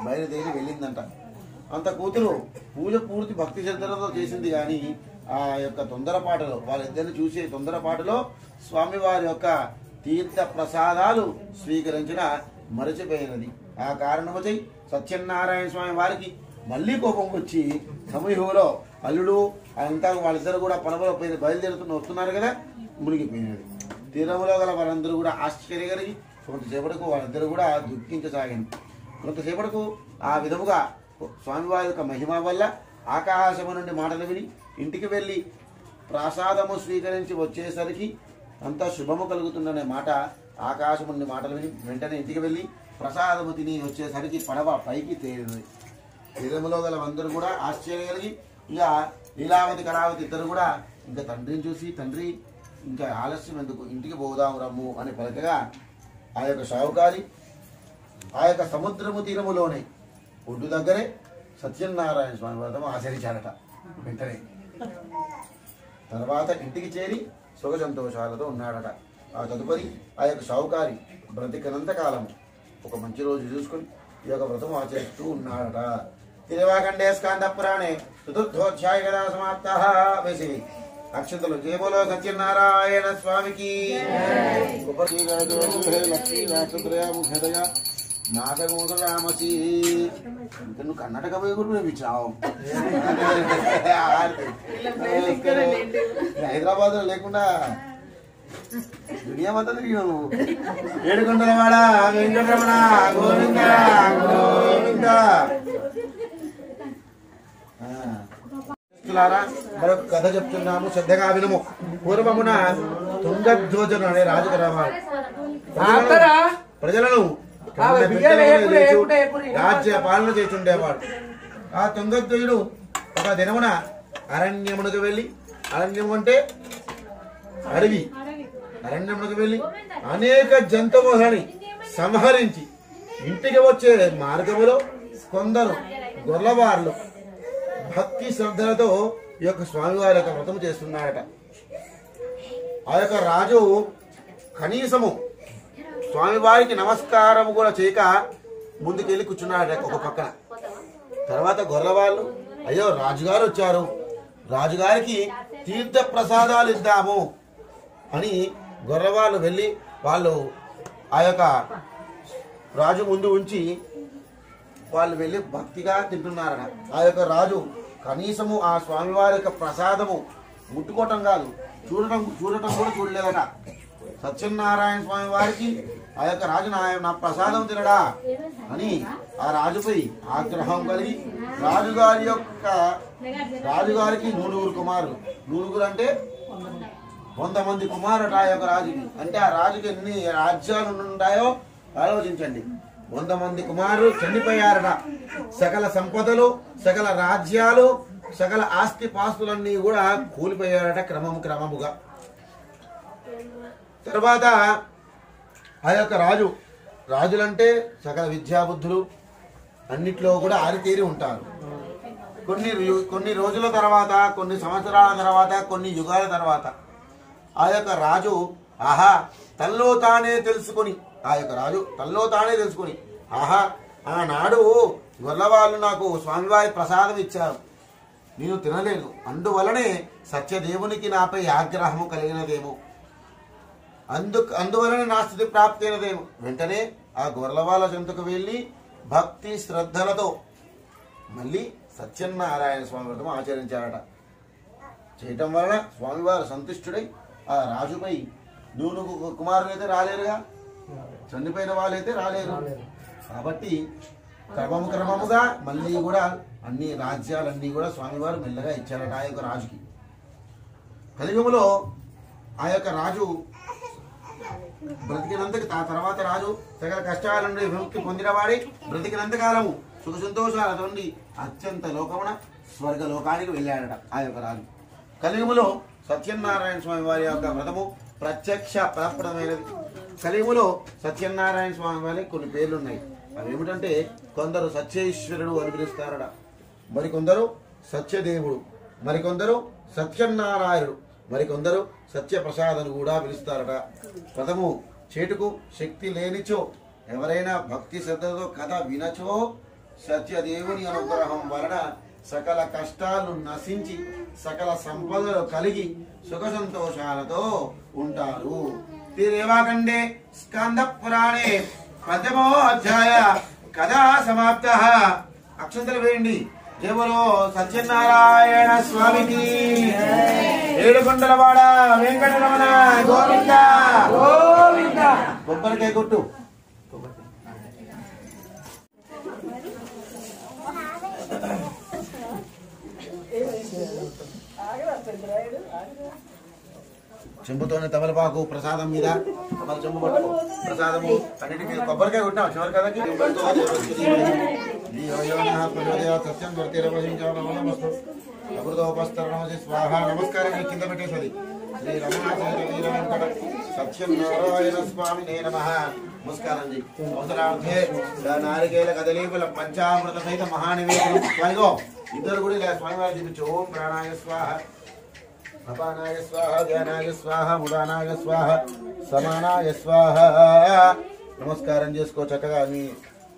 బయలుదేరి వెళ్ళిందంట. అంత కూతురు పూజ పూర్తి భక్తి శ్రద్ధలతో చేసింది కానీ ఆ యొక్క తొందరపాటులో, వాళ్ళిద్దరిని చూసే తొందరపాటులో స్వామివారి యొక్క తీర్థ ప్రసాదాలు స్వీకరించిన మరచిపోయినది. ఆ కారణమై సత్యనారాయణ స్వామి వారికి మళ్ళీ కోపం వచ్చి సమయంలో అల్లుడు అంతా వాళ్ళిద్దరు కూడా పడవలో వస్తున్నారు కదా, మునిగిపోయినది. తీరంలో గల వాళ్ళందరూ కూడా ఆశ్చర్యగలిగి కొంతసేపటికు వాళ్ళిద్దరు కూడా దుఃఖించసాగింది. కొంతసేపటికు ఆ విధముగా స్వామివారి యొక్క మహిమ వల్ల ఆకాశము నుండి మాటలు విని ఇంటికి వెళ్ళి ప్రసాదము స్వీకరించి వచ్చేసరికి అంతా శుభము కలుగుతుందనే మాట ఆకాశము నుండి మాటలు విని వెంటనే ఇంటికి వెళ్ళి ప్రసాదము తిని వచ్చేసరికి పడవ పైకి తేలినది. తీరములో గల అందరూ కూడా ఆశ్చర్యగలిగి ఇక లీలావతి, కళావతి ఇద్దరు కూడా ఇంకా తండ్రిని చూసి, తండ్రి, ఇంకా ఆలస్యం ఎందుకు, ఇంటికి పోదాము రమ్ము అని పలకగా ఆ యొక్క షావుకారి ఆ యొక్క సముద్రము తీరములోనే ఒడ్డు దగ్గరే సత్యనారాయణ స్వామి వ్రతం ఆచరించాడట. వెంటనే తర్వాత ఇంటికి చేరి సుఖ సంతోషాలతో ఉన్నాడట. ఆ తదుపరి ఆ యొక్క షావుకారి బ్రతికినంత కాలము ఒక మంచి రోజు చూసుకుని ఈ యొక్క వ్రతం ఆచరిస్తూ ఉన్నాడట. తిరువాఖండే స్కాంద పురాణే చతుర్థోధ్యాయ కదా సమాప్త. వేసి అక్షంతలు జయబోలో సత్యనారాయణ స్వామికి లక్ష్మీ రాష్ట్రముఖదయ నాగమోదరామసి నువ్వు కర్ణాటక పోయి కూడా నేర్పించావు హైదరాబాద్ లో లేకుండా దునియా మొత్తం తిరిగినావు నువ్వు. ఏడుకొండలవాడ వెంకటరమణ గోవింద గోవింద. మరొక కథ చెప్తున్నాము, శ్రద్ధగా వినము. పూర్వమున తుంగధ్వజుడు అనే రాజు రావాలి ప్రజలను రాజ్య పాలన చేస్తుండేవాడు. ఆ తుంగధ్వజుడు ఒక దినమున అరణ్యమునకు వెళ్ళి, అరణ్యం అంటే అడవి, అరణ్యమునకు వెళ్ళి అనేక జంతువులని సంహరించి ఇంటికి వచ్చే మార్గములో కొందరు గొర్రెవార్లు భక్తి శ్రద్ధలతో ఈ యొక్క స్వామివారి యొక్క వ్రతం చేస్తున్నాడట. ఆ యొక్క రాజు కనీసము స్వామివారికి నమస్కారం కూడా చేయక ముందుకెళ్ళి కూర్చున్నాడట ఒక పక్కన. తర్వాత గొర్రెవాళ్ళు, అయ్యో రాజుగారు వచ్చారు, రాజుగారికి తీర్థ ప్రసాదాలు ఇద్దాము అని గొర్రెవాళ్ళు వెళ్ళి వాళ్ళు ఆ యొక్క రాజు ముందు ఉంచి వాళ్ళు వెళ్ళి భక్తిగా తింటున్నారట. ఆ యొక్క రాజు కనీసము ఆ స్వామివారి యొక్క ప్రసాదము ముట్టుకోవటం కాదు, చూడటం కూడా చూడలేదట. సత్యనారాయణ స్వామి వారికి ఆ యొక్క రాజు నా ప్రసాదం తినడా అని ఆ రాజుపై ఆగ్రహం కలిగి రాజుగారికి 9 కుమారులు, 9 అంటే 100 మంది కుమారుడు ఆ యొక్క రాజుకి. అంటే ఆ రాజుకి ఎన్ని రాజ్యాలు ఉంటాయో ఆలోచించండి. 100 మంది కుమారులు చనిపోయారట. సకల సంపదలు, సకల రాజ్యాలు, సకల ఆస్తి పాస్తులన్నీ కూడా కూలిపోయారట క్రమముగా. తర్వాత ఆ యొక్క రాజులంటే సకల విద్యాబుద్ధులు అన్నిట్లో కూడా ఆరితేరి ఉంటారు. కొన్ని రోజుల తర్వాత, కొన్ని సంవత్సరాల తర్వాత, కొన్ని యుగాల తర్వాత ఆ యొక్క రాజు తనలో తానే తెలుసుకొని ఆనాడు గొర్రెవాళ్ళు నాకు స్వామివారి ప్రసాదం ఇచ్చారు, నేను తినలేదు, అందువలనే సత్యదేవునికి నాపై ఆగ్రహము కలిగినదేమో, అందువలన నా స్థితి ప్రాప్తి అయినదేమో. వెంటనే ఆ గొర్రెవాళ్ళ చెంతకు వెళ్ళి భక్తి శ్రద్ధలతో మళ్ళీ సత్యనారాయణ స్వామి వ్రతం ఆచరించారట. చేయటం వలన స్వామివారు సంతుష్టుడై ఆ రాజుపై 9 కుమారులు అయితే రాలేరుగా, చనిపోయిన వాళ్ళైతే రాలేరు కాబట్టి క్రమముగా మళ్ళీ కూడా అన్ని రాజ్యాలన్నీ కూడా స్వామివారు మెల్లగా ఇచ్చారట ఆ యొక్క రాజుకి. కలియుగంలో ఆ యొక్క రాజు బ్రతికినంతకి తర్వాత రాజు సకల కష్టాల నుండి విముక్తి పొందినవాడి బ్రతికినంత కాలము సుఖ సంతోషాలతో అత్యంత లోకమున స్వర్గలోకానికి వెళ్ళాడట ఆ యొక్క రాజు. కలియుగంలో సత్యనారాయణ స్వామి వారి యొక్క వ్రతము ప్రత్యక్ష ఫలప్రదమైనది. కలియుగంలో సత్యనారాయణ స్వామి వారి కొన్ని పేర్లున్నాయి. అవి ఏమిటంటే, కొందరు సత్యేశ్వరుడు అని పిలుస్తారట, మరికొందరు సత్యదేవుడు, మరికొందరు సత్యనారాయణుడు, మరికొందరు సత్యప్రసాదను కూడా పిలుస్తారట. వ్రతము చేటుకు శక్తి లేనిచో, ఎవరైనా భక్తి శ్రద్ధతో కథ వినచో సత్యదేవుని అనుగ్రహం వలన సకల కష్టాలు నశించి సకల సంపదలు కలిగి సుఖ సంతోషాలతో ఉంటారు. శ్రీరేవాఖండే స్కంద పురాణే 10వ అధ్యాయ కథా సమాప్త. అక్షంతలు వేయండి. జయబోలో సత్యనారాయణ స్వామికి. ఏడుకొండలవాడ వెంకటరమణ గోవింద గోవింద. కొబ్బరికాయ కొట్టు. చెంబుతోనే తమలపాకు ప్రసాదం మీద మరి చెంబు పట్టుకో. ప్రసాదము అన్నిటి మీద కొబ్బరికాయ కొట్టినావు చివరి కథకి. సత్యం దొరికిరవసించమస్తు స్వాహ. నమస్కారం కింద పెట్టేసది. శ్రీ రమణ సత్యనారాయణ స్వామి నే నమః. నమస్కారం జీ. అవసరార్థే నారికేల కదలీపుల పంచామృత సహిత మహానివేదనం. స్వామిగో ఇద్దరు కూడా ఇలా స్వామివారి చూపించు. ఓం ప్రాణాయ స్వాహ, అపానాయ స్వాహ, ధ్యానాయ స్వాహ, ముదానాయ స్వాహ, సమానాయ స్వాహ. నమస్కారం చేసుకో చక్కగా. మీ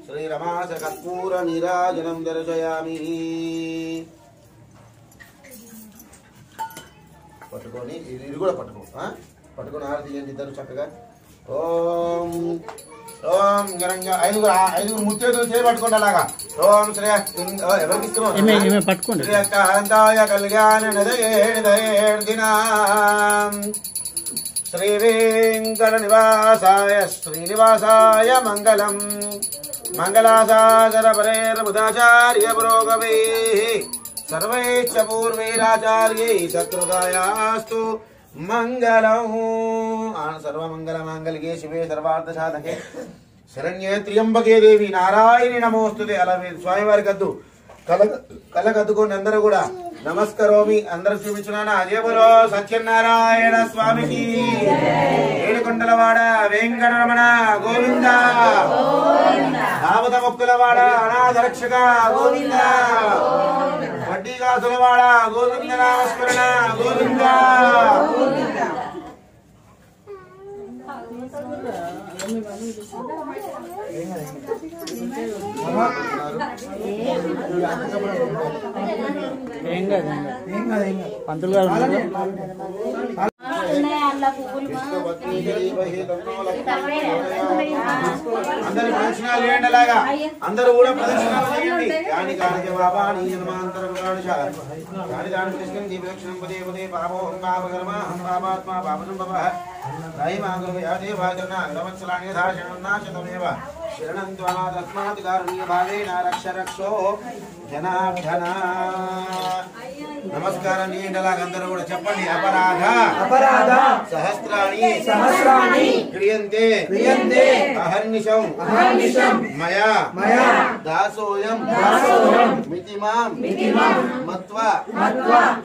శ్రీరమాస కర్పూర నీరాజనం దర్శయామి. పట్టుకొని ఇది కూడా పట్టుకొని హారతి చేయండి ఇద్దరు చక్కగా. ఓం ఓం గరంగా ఐదుగురు ముత్తేదులు చేపట్టుకోండి అలాగా. ఓం శ్రీ ఎవరికి ఇస్తున్నాం పట్టుకోండి. శ్రీ కాంతాయ కళ్యాణ దినా శ్రీ వెంకట నివాసాయ శ్రీనివాసాయ మంగళం మంగళాసాగర పరేర్బుధాచార్య పురోగవే సర్వైశ్చ పూర్వైరాచార్యై సత్కృతాయాస్తు మంగళం. సర్వమంగళ మాంగళ్యే శివే సర్వార్థ సాధకే శరణ్యే త్ర్యంబకే దేవి నారాయణి నమోస్తుతే. అలా మీరు స్వామివారి కద్దు కళ్ళకద్దుకోండి అందరూ కూడా. నమస్కరోమి అందరూ చూపించున్నాను. అజయ బలో సత్యనారాయణ స్వామికి. ఏడుకొండలవాడ వెంకటరమణ గోవింద. దావత మొక్కులవాడ అనాథ రక్షక గోవింద. వడ్డీకాసులవాడ గోవింద నామస్మరణ గోవింద. పంతులు గారు అందరు ప్రదక్షిణాలు చేయండి అలాగా. అందరూ కూడా ప్రదక్షిణాలు చేయండి. యాని కాని బాబా నీ జన్మాంతరం కాని దాని కృష్ణం దీపక్షణం పదే పదే పాపం పాపకర్మ పాపాత్మ పాపం బాబ రాయిమాగర్భయాదేవాగరణ అంగవత్సలాని శరణాశతమేవ శరణం త్వమాదస్మాత్ కారుణ్య భావేన రక్ష రక్షో జనార్దన. నమస్కారం చేయండి అలాగ అందరూ కూడా చెప్పండి. అపరాధ సహస్రాణి క్రియంతే అహర్నిశం మయా దాసోయం మితిమాం మత్వా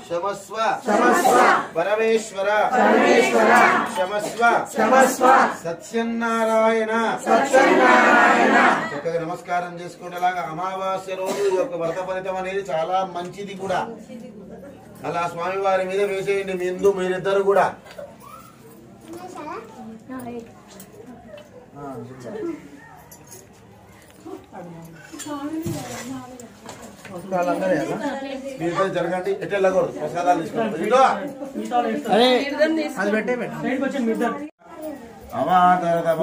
క్షమస్వ పరమేశ్వర క్షమస్వ సత్యనారాయణ. చక్కగా నమస్కారం చేసుకునేలాగా. అమావాస్య రోజు యొక్క వ్రత ఫలితం అనేది చాలా మంచిది కూడా. అలా స్వామివారి మీద వేసేయండి మీరిద్దరు కూడా. మీరు జరగండి. ఎట్టెళ్ళకూడదు. ప్రసాదాలు తీసుకోండి.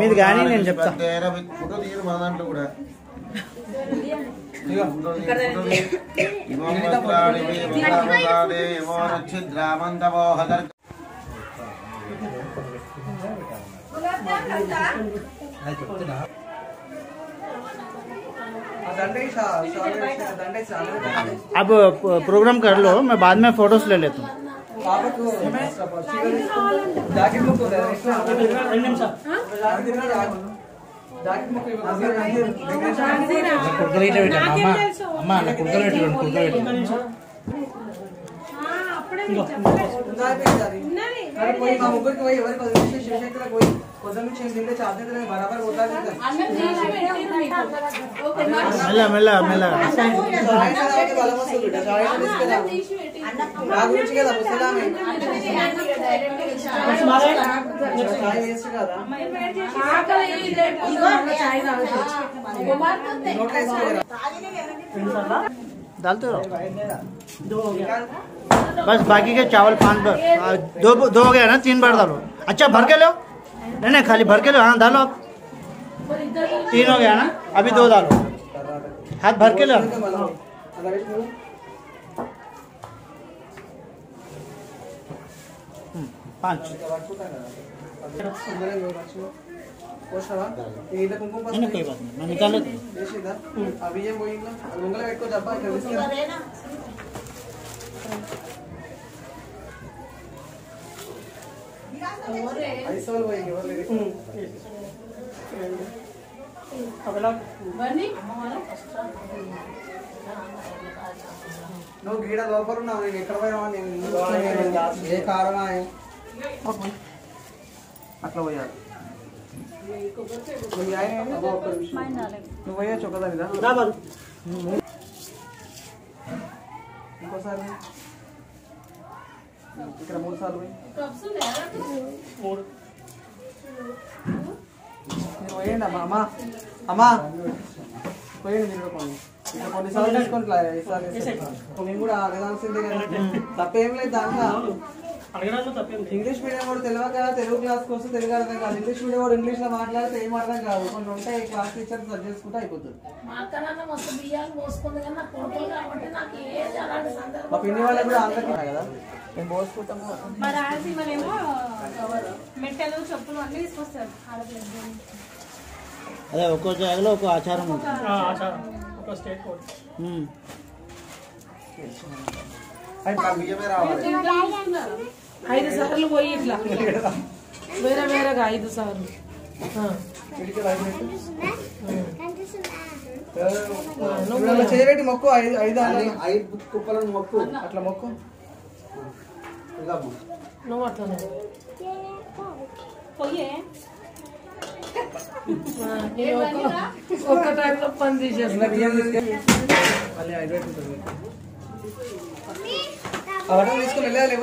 మీరు కానీ నేను చెప్తా. ఫోటో తీయదు మన దాంట్లో కూడా. अब प्रोग्राम कर लो, मैं बाद में फोटोज ले लेता हूँ. మెల్ల మెల్ల डालते रहो. बस बाकी के चावल 5 बार, दो हो गया ना, 3 बार डालो. अच्छा भर के लो. नहीं खाली भर के लो. हाँ डालो. अब 3 हो गया ना, अभी 2 डालो. हाथ भर के लो. 5. कोई बात नहीं, मैं निकाल लेता हूँ. నువ్వు గీడ లోపల ఉన్నావు. నేను ఎక్కడ పోయినా ఏ కారణమా అట్లా పోయాలి. నువ్వు పోయచ్చు ఒకదానిదా. ఇంకోసారి ఇక్కడ 3 సార్లు పోయి మీరు పోయండి. అమ్మా అమ్మా పోయండి. మీరు ఇక్కడ కొన్నిసార్లు తీసుకొని నేను కూడా అడగాల్సిందే కదా. తప్పేం లేదు దాంట్లో. ఇంగ్లీష్ మీడియం కూడా తెలియక తెలుగు క్లాస్ కోసం తెలుగు అర్థం కాదు. ఇంగ్లీష్ మీడియం కూడా ఇంగ్లీష్ లో మాట్లాడితే ఏం అర్థం కాదు. కొన్ని ఉంటాయి క్లాస్ టీచర్ సర్చ్ చేసుకుంటే అయిపోతుంది. మా పిన్ని వాళ్ళకి కూడా అందరికీ కదా మేము పోసుకుంటాము. మా రాయలసీమనేమో మెట్టెలు చెప్పులు అన్ని తీసుకొస్తారు ఆడపిల్లలు. అదే ఒక్కో జాగాలో ఒక్కో ఆచారం ఉంటుంది. బియ్యమే రావాలి. 5 సార్లు పోయి ఇట్లా వేరే వేరేగా 5 సార్లు చేయబెట్టి మొక్కు 5 కుప్పలను మొక్కు అట్లా మొక్కు. నువ్వు అట్లా పోయే ఒక్క టైంలో పని తీసేస్తా. బియ్యం తీసుకెళ్ళి మళ్ళీ 5 పెట్టుకుంటుంది. అవన్నీ తీసుకుని వెళ్ళాలి.